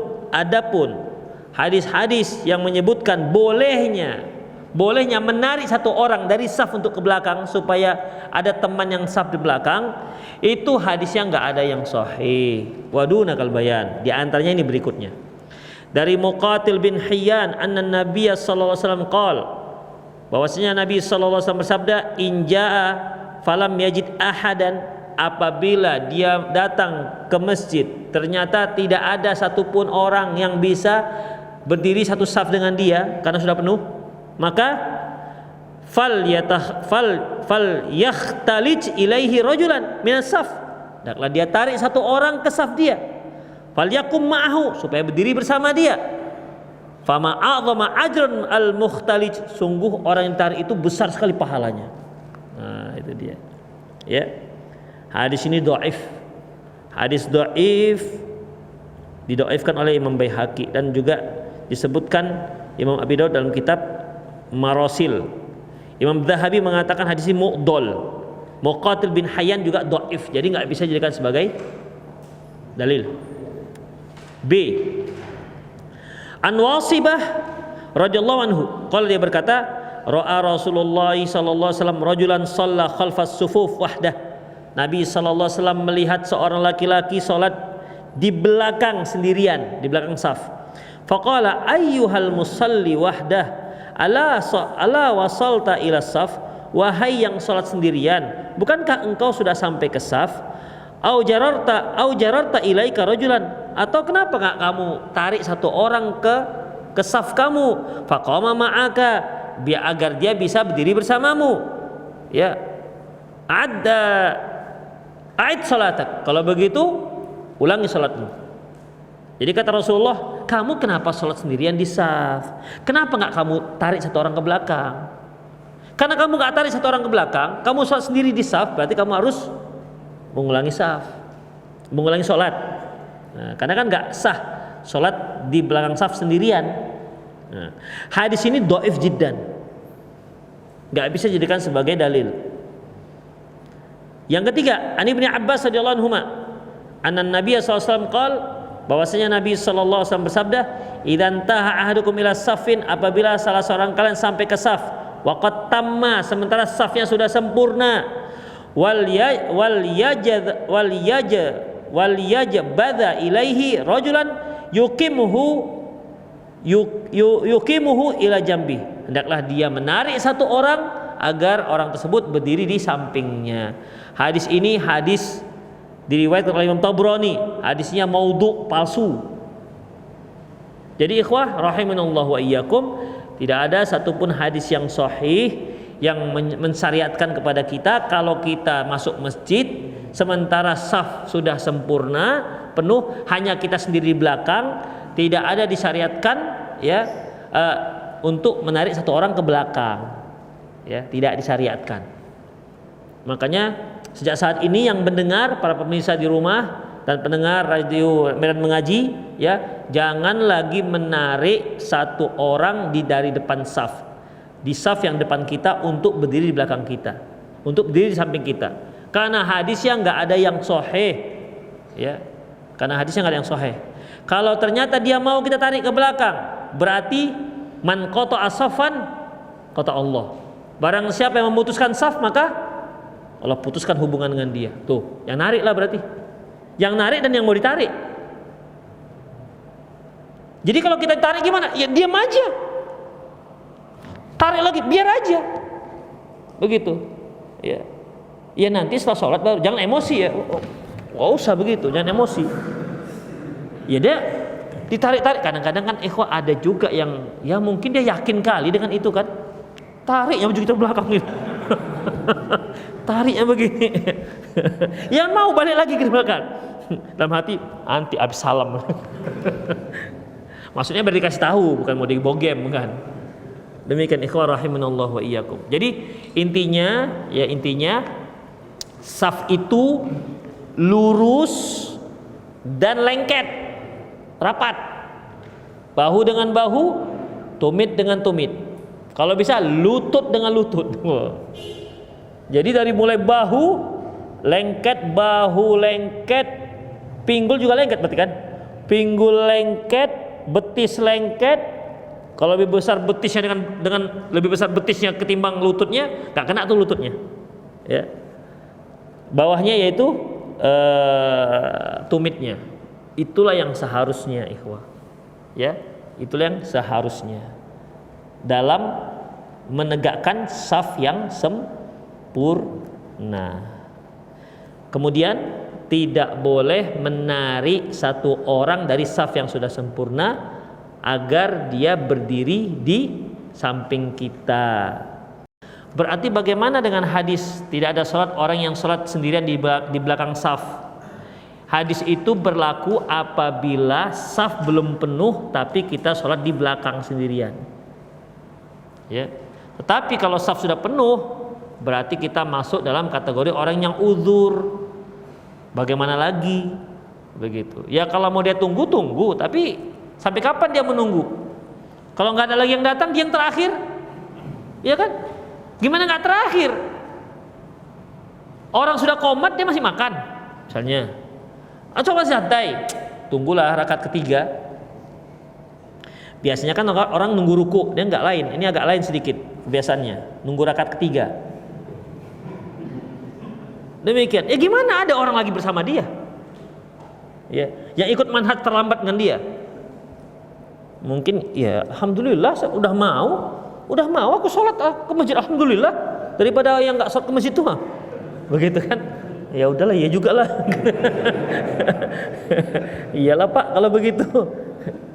hadis-hadis yang menyebutkan bolehnya menarik satu orang dari saf untuk ke belakang supaya ada teman yang saf di belakang, itu hadisnya nggak ada yang sahih. Waduna kal bayan, di antaranya ini berikutnya. Dari Muqatil bin Hayyan anna Nabiy sallallahu alaihi wasallam qala, bahwasanya Nabi sallallahu alaihi wasallam bersabda, injaa falam yajid ahadan, apabila dia datang ke masjid ternyata tidak ada satupun orang yang bisa berdiri satu saf dengan dia karena sudah penuh, maka fal yakhtalij ilaihi rajulan minas saf, hendaklah dia tarik satu orang ke saf dia, fal yakum ma'ahu, supaya berdiri bersama dia. Fama a'zama ajran al mukhtalij, sungguh orang yang tarik itu besar sekali pahalanya. Nah, itu dia. Ya. Hadis ini dhaif. Hadis dhaif didoifkan oleh Imam Baihaqi dan juga disebutkan Imam Abi Daud dalam kitab Marasil. Imam Dzahabi mengatakan hadis ini mu'dhal. Muqatil bin Hayyan juga dhaif, jadi nggak bisa dijadikan sebagai dalil. B. An Wasibah radhiyallahu anhu, qala, dia berkata, ra'a Rasulullah sallallahu alaihi wasallam rajulan shalla khalfas sufuf wahdah. Nabi sallallahu alaihi wasallam melihat seorang laki-laki salat di belakang sendirian, di belakang saf. Faqala ayyuhal musalli wahdah ala wasalta ila saf, wahai yang salat sendirian, bukankah engkau sudah sampai ke saf? Au jararta ilaika rajulan, atau kenapa enggak kamu tarik satu orang ke saf kamu? Faqama ma'aka, biar agar dia bisa berdiri bersamamu. Ya. A'id salatak. Kalau begitu ulangi salatmu. Jadi kata Rasulullah, kamu kenapa salat sendirian di saf? Kenapa enggak kamu tarik satu orang ke belakang? Karena kamu enggak tarik satu orang ke belakang, kamu salat sendiri di saf, berarti kamu harus mengulangi salat. Nah, karena kan enggak sah salat di belakang saf sendirian. Nah, hadis ini dhaif jiddan, enggak bisa dijadikan sebagai dalil. Yang ketiga, An Ibnu Abbas radhiyallahu anhuma, anna Nabi sallallahu alaihi wasallam qala, bahwasanya Nabi sallallahu alaihi wasallam bersabda, "Idzan taha ahadukum ila safin," apabila salah seorang kalian sampai ke saf, wa qad tamma, sementara safnya sudah sempurna, wal yajbadha ilaihi rajulan yuqimuhu ila jambi, hendaklah dia menarik satu orang agar orang tersebut berdiri di sampingnya. Hadis ini hadis diriwayatkan oleh Imam Tabrani, hadisnya maudhu, palsu. Jadi ikhwah rahimanallahu wa iyyakum, tidak ada satupun hadis yang sahih yang mensyariatkan kepada kita kalau kita masuk masjid sementara saf sudah sempurna penuh, hanya kita sendiri di belakang, tidak ada disyariatkan ya untuk menarik satu orang ke belakang. Ya, tidak disyariatkan. Makanya sejak saat ini yang mendengar, para pemirsa di rumah dan pendengar radio Medan Mengaji, ya, jangan lagi menarik satu orang dari depan saf, di saf yang depan kita untuk berdiri di belakang kita, untuk berdiri di samping kita. Karena hadisnya nggak ada yang sahih, ya. Karena hadisnya nggak ada yang sahih. Kalau ternyata dia mau kita tarik ke belakang, berarti man qata'a safan qata Allah. Barang siapa yang memutuskan saf, maka Allah putuskan hubungan dengan dia. Tuh, yang narik lah berarti. Yang narik dan yang mau ditarik. Jadi kalau kita tarik gimana? Ya diam aja. Tarik lagi, biar aja. Begitu. Ya. Ya nanti setelah sholat baru, jangan emosi ya. Oh, usah begitu, jangan emosi. Ya dia ditarik-tarik. Kadang-kadang kan ada juga yang ya mungkin dia yakin kali dengan itu kan. Tariknya begitu belakang gitu. Tariknya begini. Yang mau balik lagi ke belakang. Dalam hati anti abis salam. Maksudnya berarti kasih tahu, bukan mau dibogem kan. Demikian ikhwah rahimanallahu wa iyyakum. Jadi intinya saf itu lurus dan lengket, rapat. Bahu dengan bahu, tumit dengan tumit. Kalau bisa lutut dengan lutut. Jadi dari mulai bahu lengket, pinggul juga lengket berarti kan? Pinggul lengket, betis lengket. Kalau lebih besar betisnya dengan lebih besar betisnya ketimbang lututnya, nggak kena tuh lututnya. Ya. Bawahnya yaitu tumitnya. Itulah yang seharusnya ikhwah. Ya, itulah yang seharusnya dalam menegakkan saf yang sempurna. Kemudian tidak boleh menarik satu orang dari saf yang sudah sempurna agar dia berdiri di samping kita. Berarti bagaimana dengan hadis tidak ada salat orang yang salat sendirian di belakang saf? Hadis itu berlaku apabila saf belum penuh tapi kita salat di belakang sendirian. Ya. Tetapi kalau saf sudah penuh, berarti kita masuk dalam kategori orang yang uzur. Bagaimana lagi? Begitu. Ya kalau mau dia tunggu, tapi sampai kapan dia menunggu? Kalau nggak ada lagi yang datang, dia yang terakhir. Ya kan? Gimana nggak terakhir? Orang sudah qomat dia masih makan, misalnya. Coba santai, tunggulah rakaat ketiga. Biasanya kan orang nunggu ruku, dia nggak lain. Ini agak lain sedikit kebiasaannya, nunggu rakaat ketiga. Demikian. Ya gimana ada orang lagi bersama dia? Ya, yang ikut manhaj terlambat dengan dia. Mungkin ya alhamdulillah saya udah mau aku sholat ke masjid, alhamdulillah, daripada yang nggak sholat ke masjid tuh. Begitu kan? Ya udahlah, ya juga lah. Iyalah Pak kalau begitu.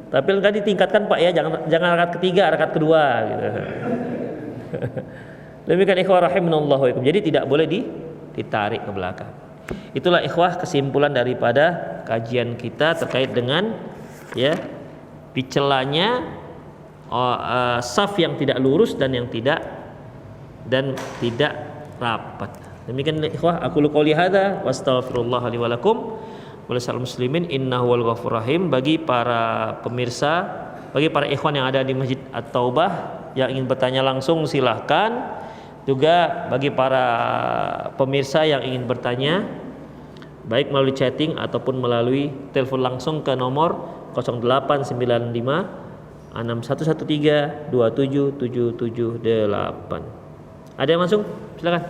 Tapi kan ditingkatkan Pak ya, jangan rakaat ketiga, rakaat kedua gitu. Demikian ikhwah rahimanallahu. Jadi tidak boleh ditarik ke belakang. Itulah ikhwah kesimpulan daripada kajian kita terkait dengan ya dicelanya saf yang tidak lurus dan yang tidak rapat. Demikian ikhwah, aku qouli hadza wa astaghfirullah li wa lakum wa lisal muslimin innahu wal ghafurur rahim. Bagi para pemirsa, bagi para ikhwan yang ada di Masjid At-Taubah yang ingin bertanya langsung silahkan. Juga bagi para pemirsa yang ingin bertanya baik melalui chatting ataupun melalui telepon langsung ke nomor 0895 6113 27778. Ada yang masuk? Silakan.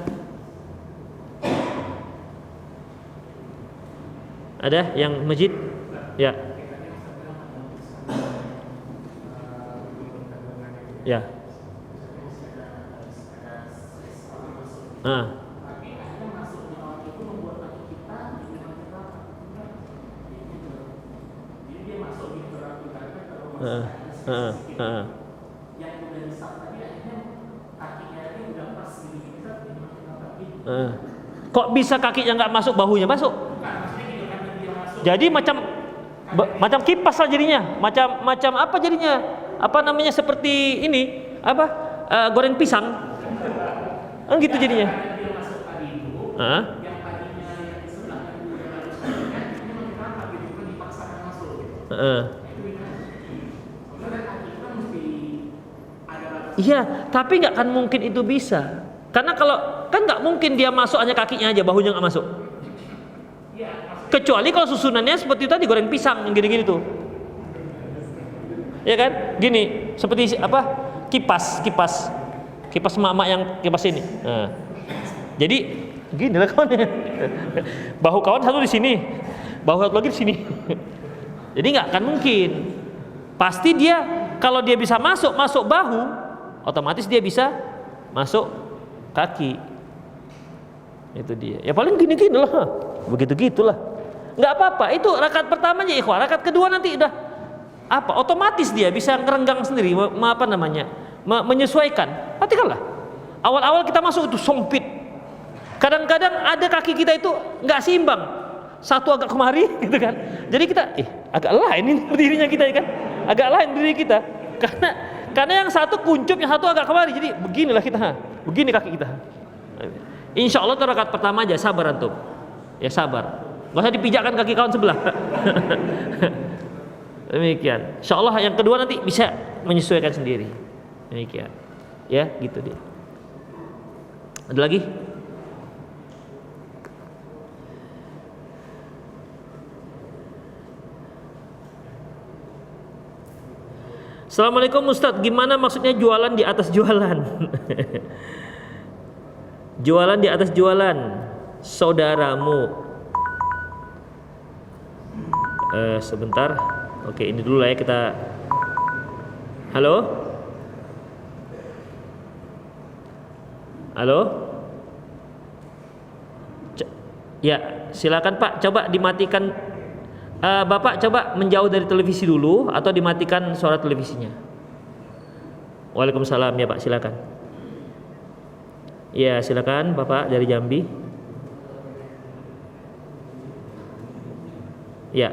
Ada yang masjid? Ya. Ya. Kok bisa kakinya nggak masuk, bahunya masuk? Jadi macam kipas lah jadinya, macam apa jadinya? Apa namanya, seperti ini apa goreng pisang? Gitu jadinya. Iya, tapi nggak kan mungkin itu bisa. Karena kalau kan nggak mungkin dia masuk hanya kakinya aja, bahunya nggak masuk. Kecuali kalau susunannya seperti tadi goreng pisang yang gini-gini tuh. Ya kan? Gini, seperti apa? Kipas emak-emak yang kipas ini. Jadi gini lah kawan. Bahu kawan satu di sini, bahu satu lagi di sini. Jadi nggak akan mungkin. Pasti dia kalau dia bisa masuk bahu, otomatis dia bisa masuk kaki. Itu dia. Ya paling gini-gini lah. Begitu-gitulah. Nggak apa-apa. Itu rakaat pertamanya ikhwah. Rakaat kedua nanti udah apa? Otomatis dia bisa ngerenggang sendiri, menyesuaikan. Perhatikanlah. Awal-awal kita masuk itu sempit. Kadang-kadang ada kaki kita itu nggak seimbang. Satu agak kemari gitu kan. Jadi kita agak lain ini berdirinya kita ya kan. Agak lain diri kita. Karena yang satu kuncup, yang satu agak kemari. Jadi beginilah kita. Begini kaki kita. Insya Allah itu rakaat pertama aja, sabar antum. Ya sabar. Gak usah dipijakkan kaki kawan sebelah. Demikian. Insya Allah yang kedua nanti bisa menyesuaikan sendiri. Demikian. Ya, gitu dia. Ada lagi? Assalamualaikum Ustadz, gimana maksudnya jualan di atas jualan? Jualan di atas jualan saudaramu. Sebentar. Oke, ini dulu lah ya kita. Halo? Halo? Ya, silakan Pak, coba dimatikan. Bapak coba menjauh dari televisi dulu atau dimatikan suara televisinya. Waalaikumsalam ya Pak, silakan. Ya, silakan Bapak dari Jambi. Ya.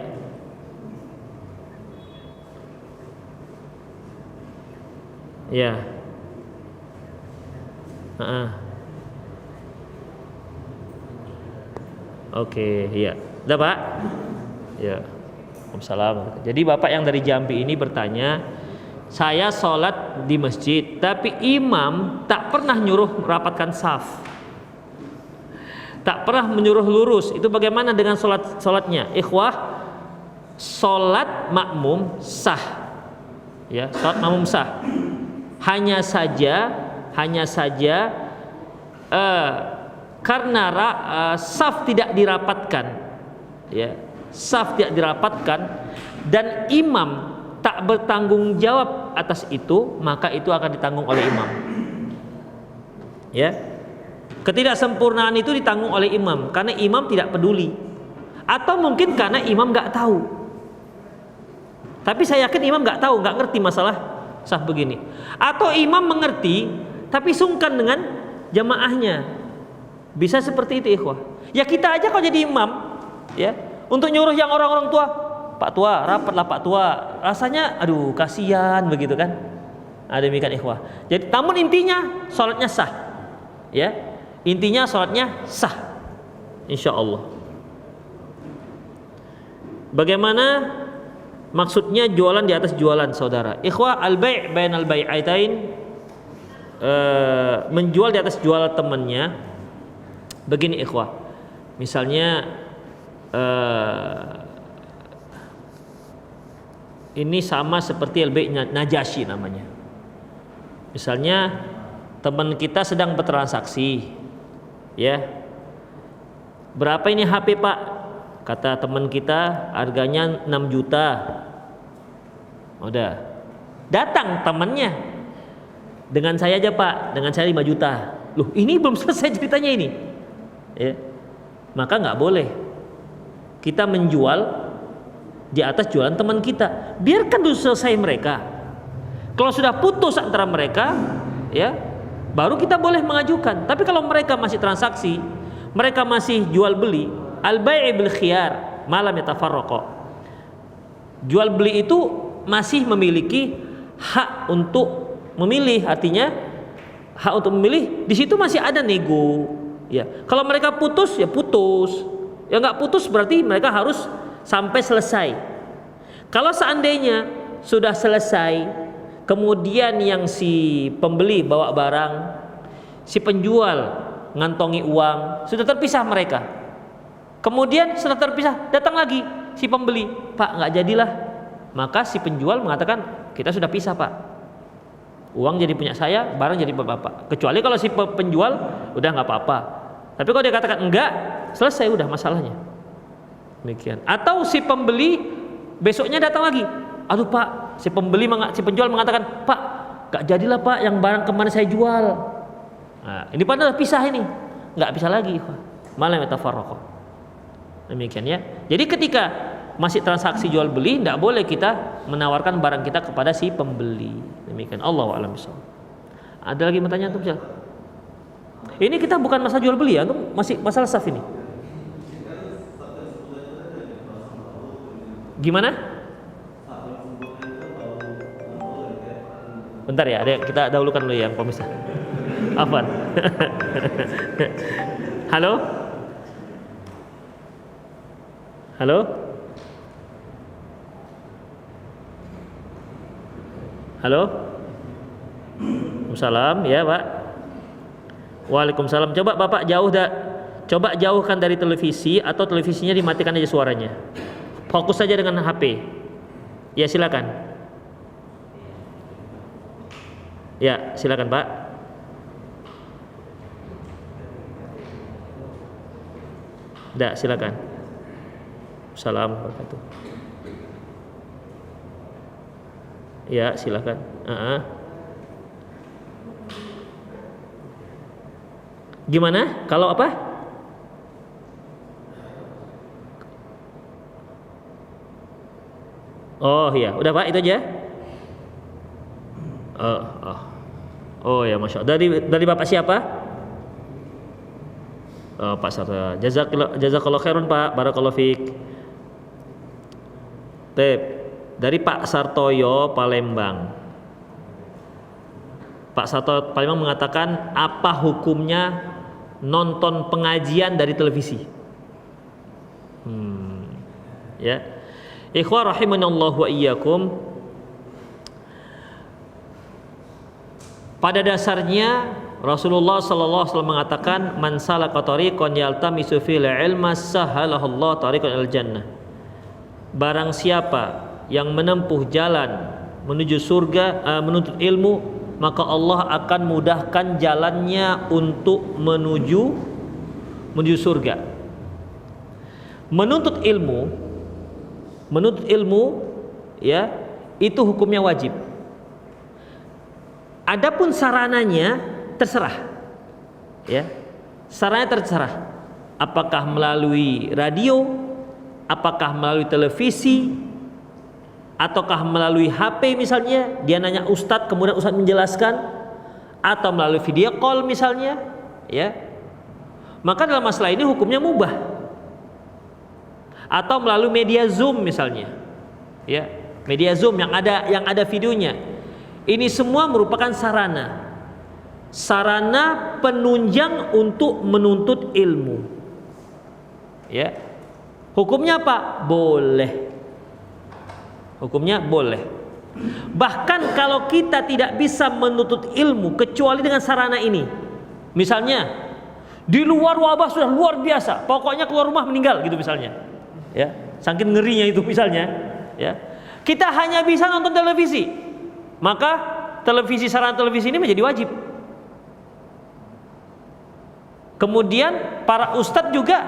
Ya. Oke, ya. Udah Pak? Ya. Waalaikumsalam. Jadi Bapak yang dari Jambi ini bertanya, saya sholat di masjid, tapi imam tak pernah nyuruh merapatkan saf, tak pernah menyuruh lurus. Itu bagaimana dengan sholatnya? Ikhwah, sholat makmum sah. Ya, sholat makmum sah. Hanya saja karena saf tidak dirapatkan. Ya, saf tidak dirapatkan dan imam tak bertanggung jawab atas itu, maka itu akan ditanggung oleh imam. Ya. Ketidaksempurnaan itu ditanggung oleh imam karena imam tidak peduli. Atau mungkin karena imam nggak tahu. Tapi saya yakin imam nggak tahu, nggak ngerti masalah saf begini. Atau imam mengerti tapi sungkan dengan jamaahnya. Bisa seperti itu, ikhwah. Ya kita aja kalau jadi imam, ya, untuk nyuruh yang orang-orang tua, Pak Tua, rapatlah Pak Tua. Rasanya aduh kasihan begitu kan. Ada demikian, ikhwah. Jadi namun intinya salatnya sah. Ya. Intinya salatnya sah. Insyaallah. Bagaimana maksudnya jualan di atas jualan, saudara? Ikhwah, al-bai' bainal bai'atain, menjual di atas jual temannya. Begini, ikhwah. Misalnya ini sama seperti al-bai' Najasyi namanya. Misalnya teman kita sedang bertransaksi, ya. Berapa ini HP, Pak? Kata teman kita harganya 6 juta. Udah. Datang temannya. Dengan saya aja, Pak, dengan saya 5 juta. Loh, ini belum selesai ceritanya ini. Ya. Maka nggak boleh kita menjual di atas jualan teman kita. Biarkan dulu selesai mereka. Kalau sudah putus antara mereka, ya, baru kita boleh mengajukan. Tapi kalau mereka masih transaksi, mereka masih jual beli, al-bai' bil khiyar malam yatafarraqa. Jual beli itu masih memiliki hak untuk memilih, artinya hak untuk memilih di situ masih ada nego. Ya, kalau mereka putus ya putus. Ya nggak putus berarti mereka harus sampai selesai. Kalau seandainya sudah selesai, kemudian yang si pembeli bawa barang, si penjual ngantongi uang, sudah terpisah mereka. Kemudian setelah terpisah datang lagi si pembeli, Pak nggak jadilah. Maka si penjual mengatakan kita sudah pisah, Pak. Uang jadi punya saya, barang jadi bapak. Kecuali kalau si penjual udah nggak apa-apa. Tapi kalau dia katakan enggak, selesai udah masalahnya. Demikian. Atau si pembeli besoknya datang lagi, aduh Pak, si penjual mengatakan, Pak nggak jadilah Pak yang barang kemarin saya jual. Nah, ini padahal pisah ini, nggak bisa lagi. Malah metafarroqo. Demikian ya. Jadi ketika masih transaksi jual beli, tidak boleh kita menawarkan barang kita kepada si pembeli. Demikian. Allahu a'lam bishawab. Ada lagi bertanya tuh, Jal? Ini kita bukan masalah jual beli ya, itu masih masalah saf ini. Gimana? Bentar ya, kita dahulukan dulu ya pemirsa. Afwan. Halo? Halo? Halo? Waalaikumsalam, ya Pak. Waalaikumsalam. Coba Bapak coba jauhkan dari televisi atau televisinya dimatikan aja suaranya. Fokus saja dengan HP. Ya silakan. Ya silakan Pak. Dah silakan. Salam wabarakatuh. Ya silakan. Gimana? Kalau apa? Oh iya, udah Pak, itu aja. Oh ya, masya Allah. Dari Bapak siapa? Pak Sarto. Jazakallahu khairan Pak, barakallahu fiik. Dari Pak Sartoyo Palembang. Pak Sartoyo Palembang mengatakan, apa hukumnya nonton pengajian dari televisi? Ya. Ikhwah rahimanallahu wa iyyakum. Pada dasarnya Rasulullah sallallahu alaihi wasallam mengatakan, man salaka tariqan yaltamisu fil ilma sahalallahu tariqan ilal jannah. Barang siapa yang menempuh jalan menuju surga, menuntut ilmu, maka Allah akan mudahkan jalannya untuk menuju surga. Menuntut ilmu menuntut ilmu, ya, itu hukumnya wajib. Adapun sarananya terserah, ya, sarananya terserah. Apakah melalui radio, apakah melalui televisi, ataukah melalui HP misalnya, dia nanya ustadz kemudian ustadz menjelaskan, atau melalui video call misalnya, ya. Maka dalam masalah ini hukumnya mubah. Atau melalui media Zoom misalnya, ya, media Zoom yang ada videonya. Ini semua merupakan sarana penunjang untuk menuntut ilmu. Ya. Hukumnya apa? Boleh. Hukumnya boleh. Bahkan kalau kita tidak bisa menuntut ilmu kecuali dengan sarana ini. Misalnya di luar wabah sudah luar biasa, pokoknya keluar rumah meninggal gitu misalnya. Ya, saking ngerinya itu misalnya, ya. Kita hanya bisa nonton televisi. Maka sarana televisi ini menjadi wajib. Kemudian para ustadz juga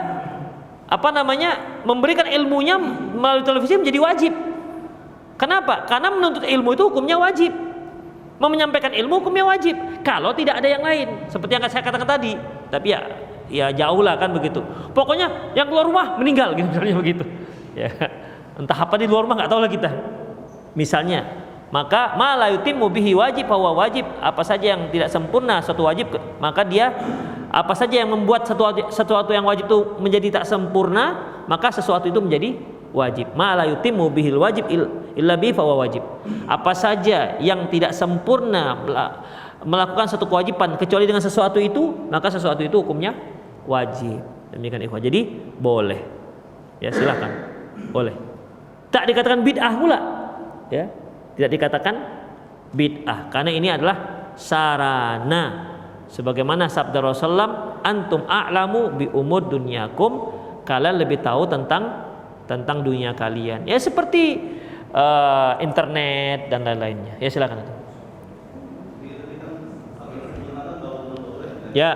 memberikan ilmunya melalui televisi menjadi wajib. Kenapa? Karena menuntut ilmu itu hukumnya wajib. Menyampaikan ilmu hukumnya wajib. Kalau tidak ada yang lain, seperti yang saya katakan tadi. Tapi ya jauh lah kan begitu. Pokoknya yang keluar rumah meninggal gitu misalnya begitu. Ya. Entah apa di luar rumah nggak tahu lah kita. Misalnya, maka ma la yutimmu bihi wajib bahwa wajib, apa saja yang tidak sempurna suatu wajib, maka dia apa saja yang membuat sesuatu yang wajib itu menjadi tak sempurna, maka sesuatu itu menjadi wajib. Ma la yutimmu bihil wajib illa bihi fa wajib. Apa saja yang tidak sempurna melakukan satu kewajiban kecuali dengan sesuatu itu, maka sesuatu itu hukumnya wajib. Demikian ikhwah. Jadi boleh. Ya, silakan. Boleh. Tak dikatakan bid'ah pula. Ya. Tidak dikatakan bid'ah karena ini adalah sarana. Sebagaimana sabda Rasulullah, antum a'lamu bi umur dunyakum, kalian lebih tahu tentang dunia kalian. Ya seperti internet dan lain-lainnya. Ya silakan. Ya.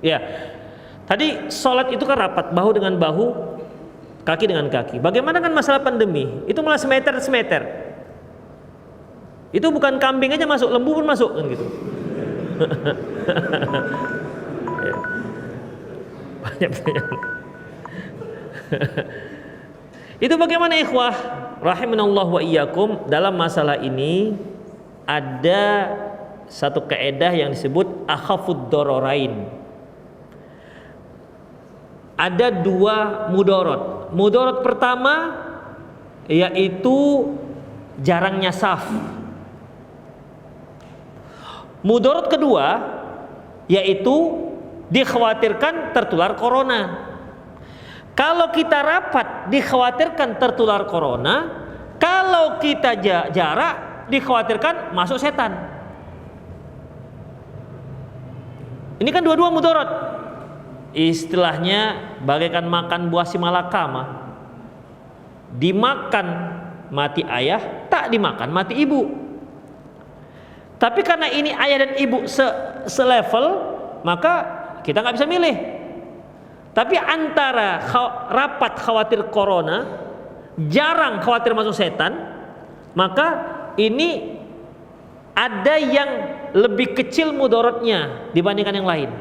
Ya. Tadi sholat itu kan rapat, bahu dengan bahu, kaki dengan kaki. Bagaimana kan masalah pandemi? Itu malah semeter. Itu bukan kambing aja masuk, lembu pun masuk kan gitu. Banyak. Itu bagaimana ikhwah? Rahimanallah wa iyyakum. Dalam masalah ini ada satu kaidah yang disebut akhafud dararain. Ada dua mudorot. Mudorot pertama yaitu jarangnya saf. Mudorot kedua yaitu dikhawatirkan tertular corona. Kalau kita rapat dikhawatirkan tertular corona, kalau kita jarak dikhawatirkan masuk setan. Ini kan dua-dua mudorot. Istilahnya bagaikan makan buah simalakama. Dimakan mati ayah, tak dimakan mati ibu. Tapi karena ini ayah dan ibu selevel, maka kita nggak bisa milih. Tapi antara rapat khawatir corona, jarang khawatir masuk setan, maka ini ada yang lebih kecil mudorotnya dibandingkan yang lain.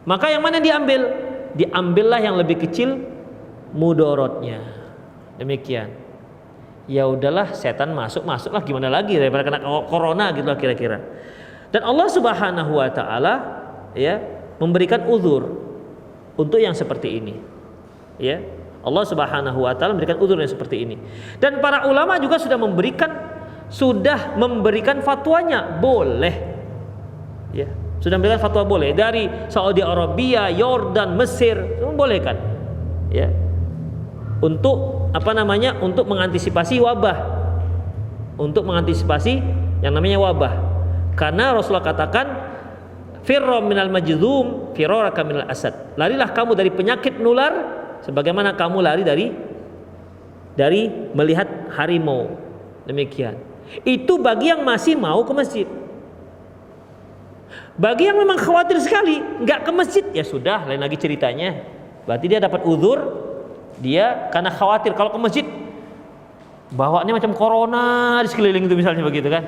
Maka yang mana diambil? Diambillah yang lebih kecil mudorotnya. Demikian. Ya udahlah, setan masuklah gimana lagi daripada kena corona gitu lah kira-kira. Dan Allah Subhanahu wa taala ya memberikan uzur untuk yang seperti ini. Ya. Allah Subhanahu wa taala memberikan uzur yang seperti ini. Dan para ulama juga sudah memberikan fatwanya boleh. Ya. Sudah memberikan fatwa boleh dari Saudi Arabia, Yordan, Mesir, membolehkan. Ya. Untuk untuk mengantisipasi wabah. Untuk mengantisipasi yang namanya wabah. Karena Rasulullah katakan firra minal majdzum firaraka minal asad. Larilah kamu dari penyakit menular sebagaimana kamu lari dari melihat harimau. Demikian. Itu bagi yang masih mau ke masjid. Bagi yang memang khawatir sekali nggak ke masjid, ya sudah, lain lagi ceritanya. Berarti dia dapat uzur, dia karena khawatir kalau ke masjid bawaannya macam corona di sekeliling itu misalnya begitu kan.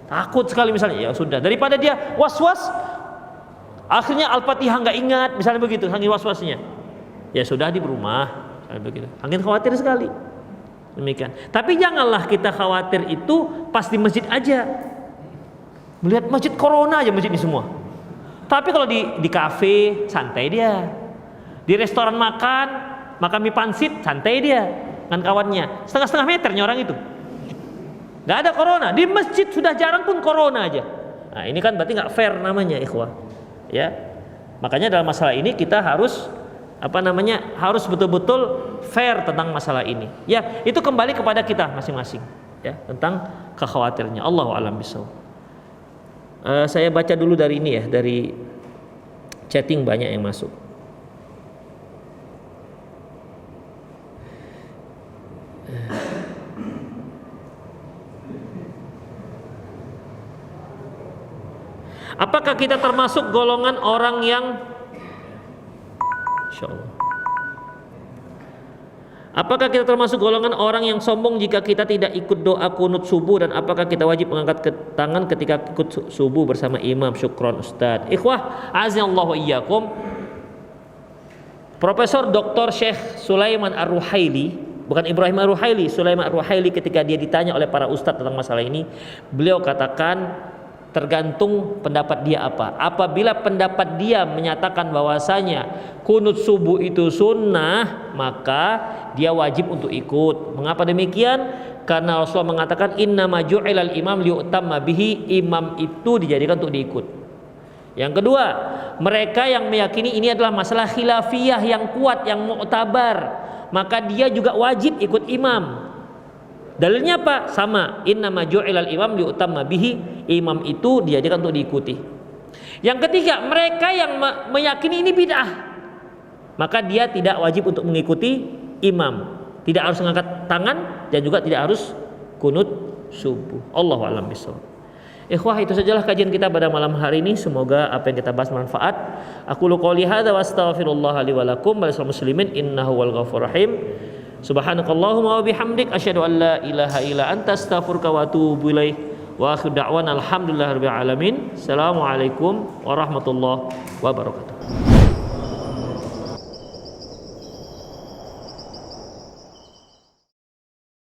Takut sekali misalnya, ya sudah, daripada dia was-was akhirnya Al-Fatihah nggak ingat misalnya begitu, saking was-wasnya. Ya sudah di rumah misalnya begitu. Saking khawatir sekali. Demikian. Tapi janganlah kita khawatir itu pas di masjid aja. Melihat masjid corona aja masjid ini semua. Tapi kalau di kafe santai dia. Di restoran makan mie pangsit santai dia dengan kawannya. Setengah-setengah meternya orang itu. Gak ada corona. Di masjid sudah jarang pun corona aja. Nah, ini kan berarti gak fair namanya, ikhwah. Ya. Makanya dalam masalah ini kita harus harus betul-betul fair tentang masalah ini. Ya, itu kembali kepada kita masing-masing, ya, tentang kekhawatirannya. Allahu a'lam bishawab. Saya baca dulu dari ini ya, dari chatting banyak yang masuk. Apakah kita termasuk golongan orang yang Insyaallah. Apakah kita termasuk golongan orang yang sombong jika kita tidak ikut doa kunut subuh, dan apakah kita wajib mengangkat tangan ketika ikut subuh bersama imam? Syukron Ustaz. Ikhwah, azinallahu iyyakum. Profesor Dr. Syekh Sulaiman Ar-Ruhaili, bukan Ibrahim Ar-Ruhaili, Sulaiman Ar-Ruhaili, ketika dia ditanya oleh para ustadz tentang masalah ini, beliau katakan tergantung pendapat dia apa. Apabila pendapat dia menyatakan bahwasanya kunut subuh itu sunnah, maka dia wajib untuk ikut. Mengapa demikian? Karena Rasulullah mengatakan innama ju'ilal imam liutamma bihi, imam itu dijadikan untuk diikut. Yang kedua, mereka yang meyakini ini adalah masalah khilafiyah yang kuat, yang mu'tabar, maka dia juga wajib ikut imam. Dalilnya apa? Sama, innama ju'ilal imam liutamma bihi, imam itu dijadikan untuk diikuti. Yang ketiga, mereka yang meyakini ini bid'ah, maka dia tidak wajib untuk mengikuti imam, tidak harus mengangkat tangan, dan juga tidak harus kunut subuh. Allahu a'lam bishawab. Ikhwah, itu sajalah kajian kita pada malam hari ini. Semoga apa yang kita bahas bermanfaat. Aku qouli hadza wa astaghfirullah li wa lakum wa lisal muslimin innahu wal ghafurur rahim. Subhanakallahumma wa bihamdik asyhadu an la ilaha illa anta astaghfiruka wa atubu ilaik. Wa akhiru da'wana alhamdulillahirabbil alamin. Assalamualaikum warahmatullahi wabarakatuh.